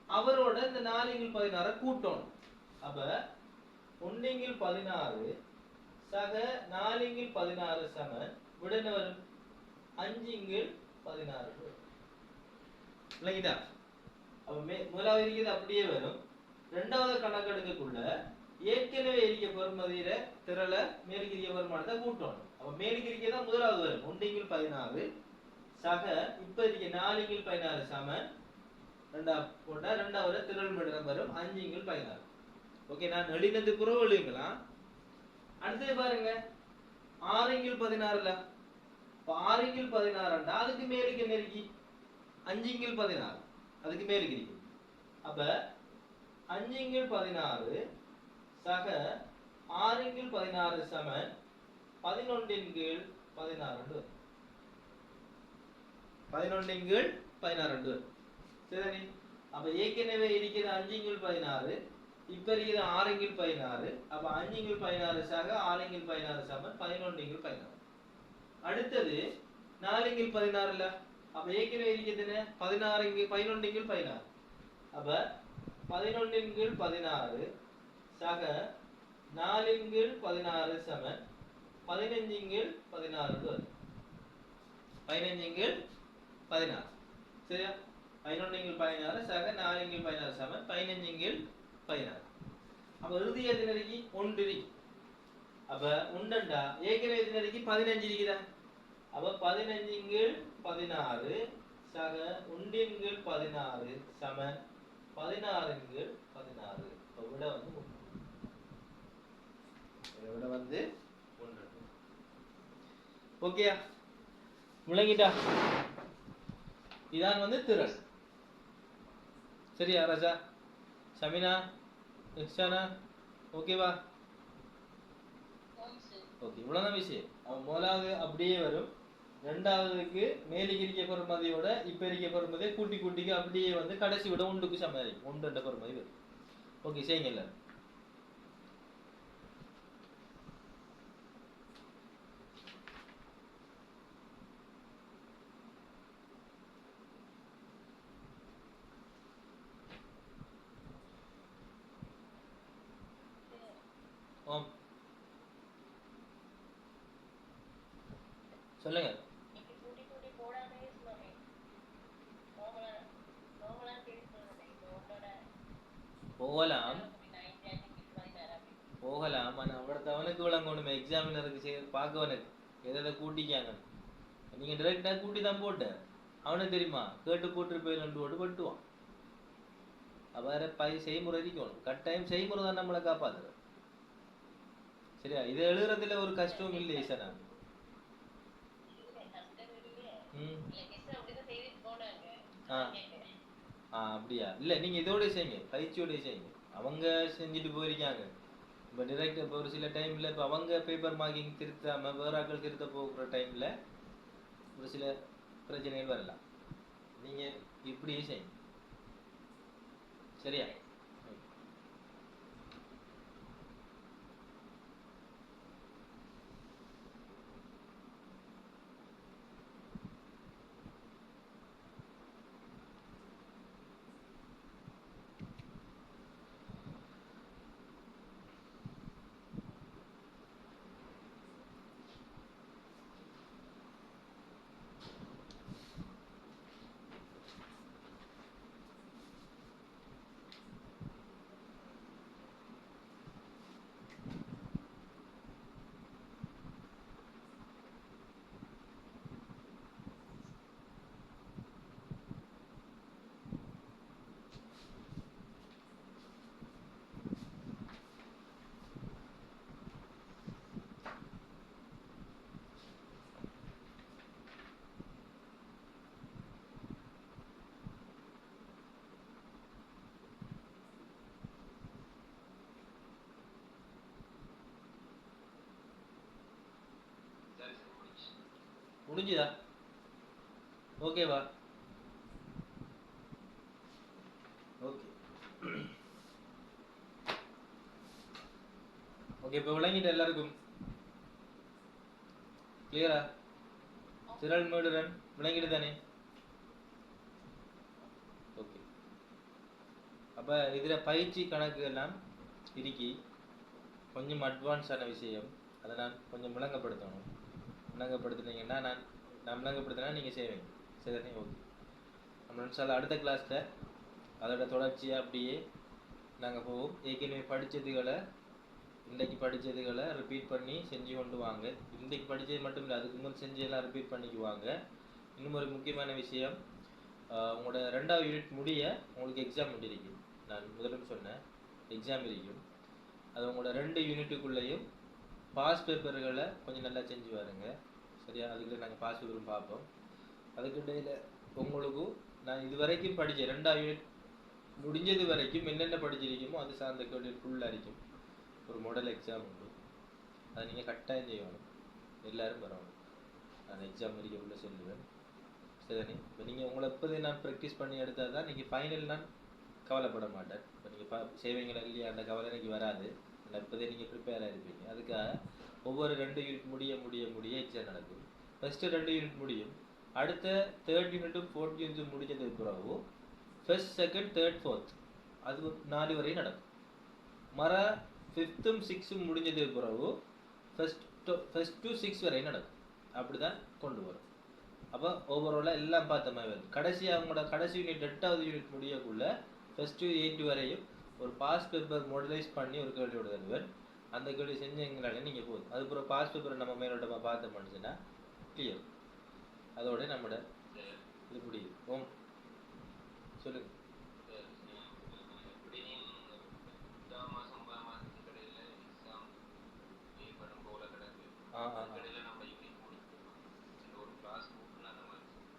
அவரோட இந்த 4 ன் கீழ் 16 கூட்டணும் அப்ப 1 ன் கீழ் 16 சக 4 ன் கீழ் 16 சமன் விட என்ன வரும் 5 ன் கீழ் 16 இல்லையா அப்ப முதலாவது இருக்கிறது அப்படியே வரும் இரண்டாவது கணக்கெடுக்கக்குள்ள ஏற்கனவே இருக்க பெறுமதியில திரள மேலுக்கிரிய வருமானத்தை கூட்டணும் அப்ப மேலுக்கிரிக்க தான் முதலாவது வரும் 1 ன் கீழ் 16 சக இப்ப இருக்க 4 ன் கீழ் 16 சமன் போட்டா ரெண்டாவது திரள் மீடம் வரும் 5 ன் கீழ் 16 ஓகே நான் எழுதினது புறவு எழுதுங்களா அடுத்து பாருங்க 6 ன் கீழ் 16ல இப்ப 6 ன் கீழ் 16 அதுக்கு மேலுக்கு என்ன இருக்கு 5 ன் கீழ் 16 அதுக்கு மேலுக்கு இருக்கு அப்ப 5 ன் கீழ் 16 சக 6 ன் கீழ் 16 சமன் 11 ன் கீழ் 16 11 ன் கீழ் 16 சரிதானே அப்ப ஏற்கனவே இருக்கிறது 5 ன் கீழ் 16 இப்ப இருக்கிறது 6 ன் கீழ் 16 அப்ப 5 ன் கீழ் 16 சக 6 ன் கீழ் 16 சமன் 11 ன் கீழ் 16 அடுத்தது 4 ன் கீழ் 16 இல்ல அப்ப ஏற்கனவே இருக்கிறது என்ன 11 ன் கீழ் 16 அப்ப 11/16 சக 4/16 சமன் 15/16 வரும். 15/16 சரியா? 11/16 சக 4/16 சமன் 15/16. அப்ப இறுதி எத்தனை இருக்கு? 1 இருக்கு. அப்ப உண்டா ஏற்கனவே எத்தனை இருக்கு? 15 இருக்குதா? அப்ப 15/16 சக 1/16 சமன் 16/16. விட வந்து 1. விட வந்து 1. ஓகேயா? முழங்கிட்டா? இதான் வந்து திறன். சரியா ராஜா? சமினா, இக்ஷானா, ஓகேவா? ஓகே, இவ்வளவுதான் விஷயம். அவன் முதலாவது அப்படியே வரும். ரெண்டாவதுக்கு மேலுக்கு இருக்க பெறுமதியோட இப்ப இருக்க பெறுமதியை கூட்டி கூட்டிக்கு அப்படியே வந்து கடைசி விட 1க்கு சமாளிக்கும். 1 என்ற பெறுமதி வரும். ஓகே, செய்யுங்க எல்லாரும். ஆம், சொல்லுங்க. போகலாம் போகலாம். ஆனா அவ்வளவு அவனுக்கு விளங்கணும். எக்ஸாமினருக்கு பார்க்கவனுக்கு எதை கூட்டிக்காங்க. நீங்க டைரக்டா கூட்டி தான் போட்ட அவனுக்கு தெரியுமா? கேட்டு போட்டு போய் 2 ஓட்டு பட்டுவான். அவரை செய்முறை இருக்கணும். கட்டாயம் செய்முறை தான் நம்மளை காப்பாத்துற. சரியா? இதை எழுதுறதுல ஒரு கஷ்டமும் இல்லை ஈசனா. அப்படியா? இல்ல, நீங்க இதோட செய்யுங்க, பயிற்சியோட செய்யுங்க. அவங்க செஞ்சுட்டு போயிருக்காங்க. இப்போ டிரெக்ட் இப்போ ஒரு சில டைம்ல இப்போ அவங்க பேப்பர் மார்க்கிங் திருத்தாம வேற ஆட்கள் திருத்த போகிற டைம்ல ஒரு சில பிரச்சனைகள் வரலாம். நீங்க இப்படியே செய்யுங்க. சரியா? முடிஞ்சுதா? ஓகேவா? ஓகே ஓகே, இப்போ விளங்கிட்டு எல்லாருக்கும் கிளியரா? திரள் மேடுரன் விளங்கிட்டு தானே? ஓகே, அப்ப இதுல பயிற்சி கணக்கு எல்லாம் இருக்கி கொஞ்சம் அட்வான்ஸான விஷயம். அதை நான் கொஞ்சம் விளங்கப்படுத்தணும். விளங்கப்படுத்தினீங்கன்னா நான் விளங்கப்படுத்தினா நீங்கள் செய்வீங்க. சரிதானே? ஓகே, நம்ம அடுத்த கிளாஸில் அதோட தொடர்ச்சியாக அப்படியே நாங்கள் போவோம். ஏற்கனவே படித்ததுகளை இன்றைக்கு படித்ததுகளை ரிப்பீட் பண்ணி செஞ்சு கொண்டு வாங்க. இன்றைக்கு படித்தது மட்டும் இல்லை, அதுக்கு முன் செஞ்செல்லாம் ரிப்பீட் பண்ணிக்குவாங்க. இன்னும் ஒரு முக்கியமான விஷயம், உங்களோட 2வது யூனிட் முடிய உங்களுக்கு எக்ஸாம் இருக்கு. நான் முதலும் சொன்னேன், எக்ஸாம் இருக்கும். அது உங்களோட 2 யூனிட்டுக்குள்ளேயும் பாஸ் பேப்பர்களை கொஞ்சம் நல்லா செஞ்சு வாருங்க. சரியா? அதுக்குள்ளே நாங்கள் பாஸ் பேப்பரும் பார்ப்போம். அதுக்கிடையில் உங்களுக்கும் நான் இது வரைக்கும் படித்தேன் 2வது யூனிட் முடிஞ்சது வரைக்கும் என்னென்ன படிச்சிருக்குமோ அது சார்ந்த கேள்வி ஃபுல்லாக இருக்கும். ஒரு மாடல் எக்ஸாம் உண்டு, அதை நீங்கள் கட்டாயம் செய்யணும். எல்லோரும் வரணும். நான் எக்ஸாம் முடிக்கக்குள்ளே சொல்லுவேன். சரிதானே? இப்போ நீங்கள் உங்களை எப்போதே நான் ப்ராக்டிஸ் பண்ணி எடுத்தால் தான் நீங்கள் ஃபைனல் நான் கவலைப்பட மாட்டேன். இப்போ நீங்கள் செய்வீங்களா இல்லையா அந்த கவலை எனக்கு வராது. நான் எப்போதே நீங்கள் ப்ரிப்பேராக இருப்பீங்க. அதுக்காக ஒவ்வொரு 2 யூனிட் முடிய எக்ஸாம் நடக்கும். ஃபஸ்ட்டு 2 யூனிட் முடியும். அடுத்த 3rd யூனிட்டும் 4th யூனிட்டும் முடிஞ்சதுக்கு பிறகு ஃபர்ஸ்ட் செகண்ட் தேர்ட் ஃபோர்த் அது 4 வரையும் நடக்கும். மர 5th 6th முடிஞ்சதுக்கு பிறகு ஃபர்ஸ்ட் டு 6 வரையும் நடக்கும். அப்படி தான் கொண்டு வரும். அப்போ ஓவராலாக எல்லாம் பார்த்த மாதிரி வரும். கடைசி அவங்களோட கடைசி யூனிட் 8வது யூனிட் முடியக்குள்ள ஃபர்ஸ்ட் டு 8 வரையும் ஒரு பாஸ் பேப்பர் மாடலைஸ் பண்ணி ஒரு கேள்வியோட தருவேன். அந்த கேள்வி செஞ்சீங்களாலே நீங்கள் போதும். அதுக்கப்புறம் பாஸ் பேப்பரை நம்ம மேலோட்டமாக பார்த்து பண்ணிச்சுன்னா கிளியர். அதோட நம்மளோட இது முடியுது. ஓம் சொல்லுங்க.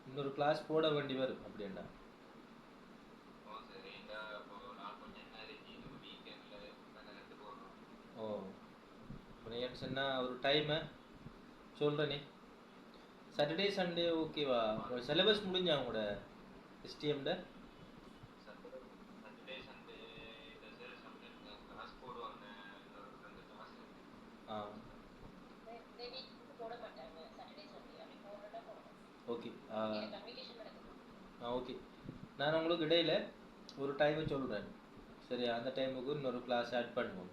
இன்னொரு கிளாஸ் போட வேண்டி வரும் அப்படின்னா ஓ ஏன்னு சொன்னால் ஒரு டைமை சொல்கிறேனே சாட்டர்டே சண்டே ஓகேவா? சிலபஸ் முடிஞ்சா உங்களோட எஸ்டிஎம்ல? ஆ ஓகே ஓகே. நான் உங்களுக்கு இடையில ஒரு டைமை சொல்கிறேன். சரி, அந்த டைமுக்கு இன்னொரு கிளாஸ் ஆட் பண்ணுவோம்.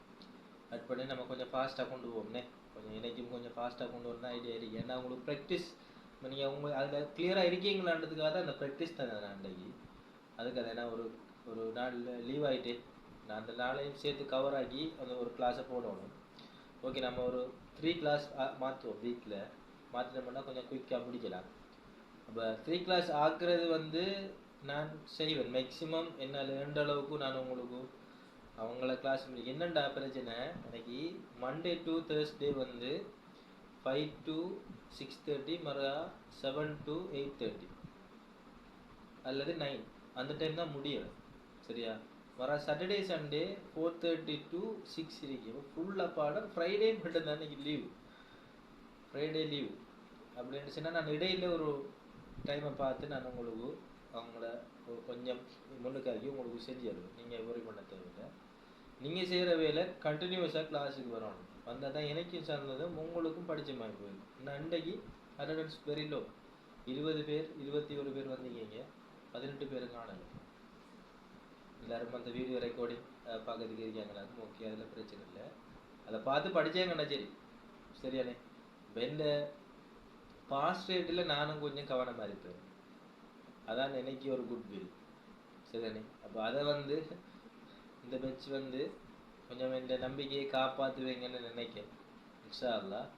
ஆட் பண்ணி நம்ம கொஞ்சம் ஃபாஸ்ட்டாக கொண்டு போவோம்னே. கொஞ்சம் இன்றைக்கும் கொஞ்சம் ஃபாஸ்ட்டாக கொண்டு வரணும் ஐடியா இருக்குது. ஏன்னா உங்களுக்கு ப்ராக்டிஸ் நீங்கள் உங்கள் அதில் கிளியராக இருக்கீங்களான்றதுக்காக தான் அந்த ப்ராக்டிஸ் தானே நான் அன்றைக்கி. அதுக்காக ஏன்னா ஒரு நாள் லீவ் ஆகிட்டு நான் அந்த நாளையும் சேர்த்து கவர் ஆகி அந்த ஒரு கிளாஸை போடணும். ஓகே, நம்ம ஒரு 3 கிளாஸ் மாற்றுவோம். வீக்கில் மாற்றினோம்னா கொஞ்சம் குயிக்காக முடிக்கலாம். அப்போ 3 கிளாஸ் ஆக்குறது வந்து நான் செய்வேன் மேக்ஸிமம். என்னால் எந்த அளவுக்கு நான் உங்களுக்கு அவங்கள கிளாஸ் என்னென்ன பிரச்சனை எனக்கு மண்டே டு தேர்ஸ்டே வந்து 5 to 6:30 மறு 7 to 8:30 அல்லது 9 அந்த டைம் தான் முடியும். சரியா? வர சாட்டர்டே சண்டே 4:30 to 6 இருக்கு. ஃபுல்லாக பாடம். ஃப்ரைடே மட்டும்தான் இன்னைக்கு லீவு. ஃப்ரைடே லீவு அப்படின்னு சொன்னால் நான் இடையில ஒரு டைமை பார்த்து நான் உங்களுக்கு அவங்கள கொஞ்சம் முன்னுக்காக்கி உங்களுக்கு செஞ்சு தருவேன். நீங்கள் ஒரி பண்ண தேவையில்லை. நீங்கள் செய்கிற வேலை கண்டினியூஸாக கிளாஸுக்கு வரணும். வந்தால் தான் எனக்கும் சார்ந்ததும் உங்களுக்கும் படித்த மாதிரி போயிடும். நான் அன்றைக்கு அட்டண்டன்ஸ் வெரி லோ. 20 பேர் 21 பேர் வந்தீங்க, 18 பேர் காணலை. எல்லாரும் அந்த வீடியோ ரெக்கார்டிங் பார்க்கறதுக்கு இருக்காங்களாக்கும். ஓகே, அதில் பிரச்சனை இல்லை. அதை பார்த்து படித்தாங்கண்ணா சரி. சரியானே? இப்போ இந்த பாஸ் ரேட்டில் நானும் கொஞ்சம் கவனமாக இருப்பேன். அதான் எனக்கு ஒரு குட் வில். சரிதானே? அப்போ அதை வந்து இந்த பெட்ச் வந்து கொஞ்சம் இந்த நம்பிக்கையை காப்பாற்றுவீங்கன்னு நினைக்கிறேன். இன்ஷா அல்லாஹ்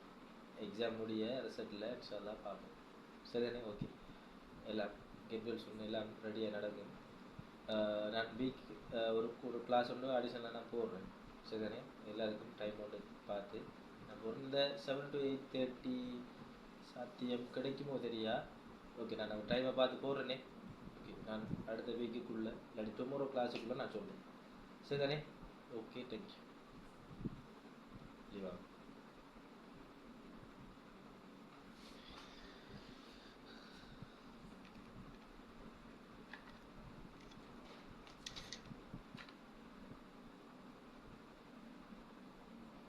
எக்ஸாம் முடிய ரிசல்ட்டில் இன்ஷா அல்லாஹ் பார்ப்போம். சரிதானே? ஓகே, எல்லாம் கெட்வெல் சொன்ன எல்லாம் ரெடியாக நடக்கும். நான் வீக் ஒரு கிளாஸ் ஒன்று அடிஷனலாக நான் போடுறேன். சரிதானே? எல்லாருக்கும் டைம் ஒன்று பார்த்து நான் இந்த 7 to 8:30 சாத்தியம் கிடைக்குமோ தெரியா. ஓகே, நான் டைமை பார்த்து போடுறேனே. ஓகே, நான் அடுத்த வீக்குக்குள்ளே இல்லாட்டி டுமாரோ கிளாஸுக்குள்ளே நான் சொல்கிறேன். சரிதானே? Okay, thank you.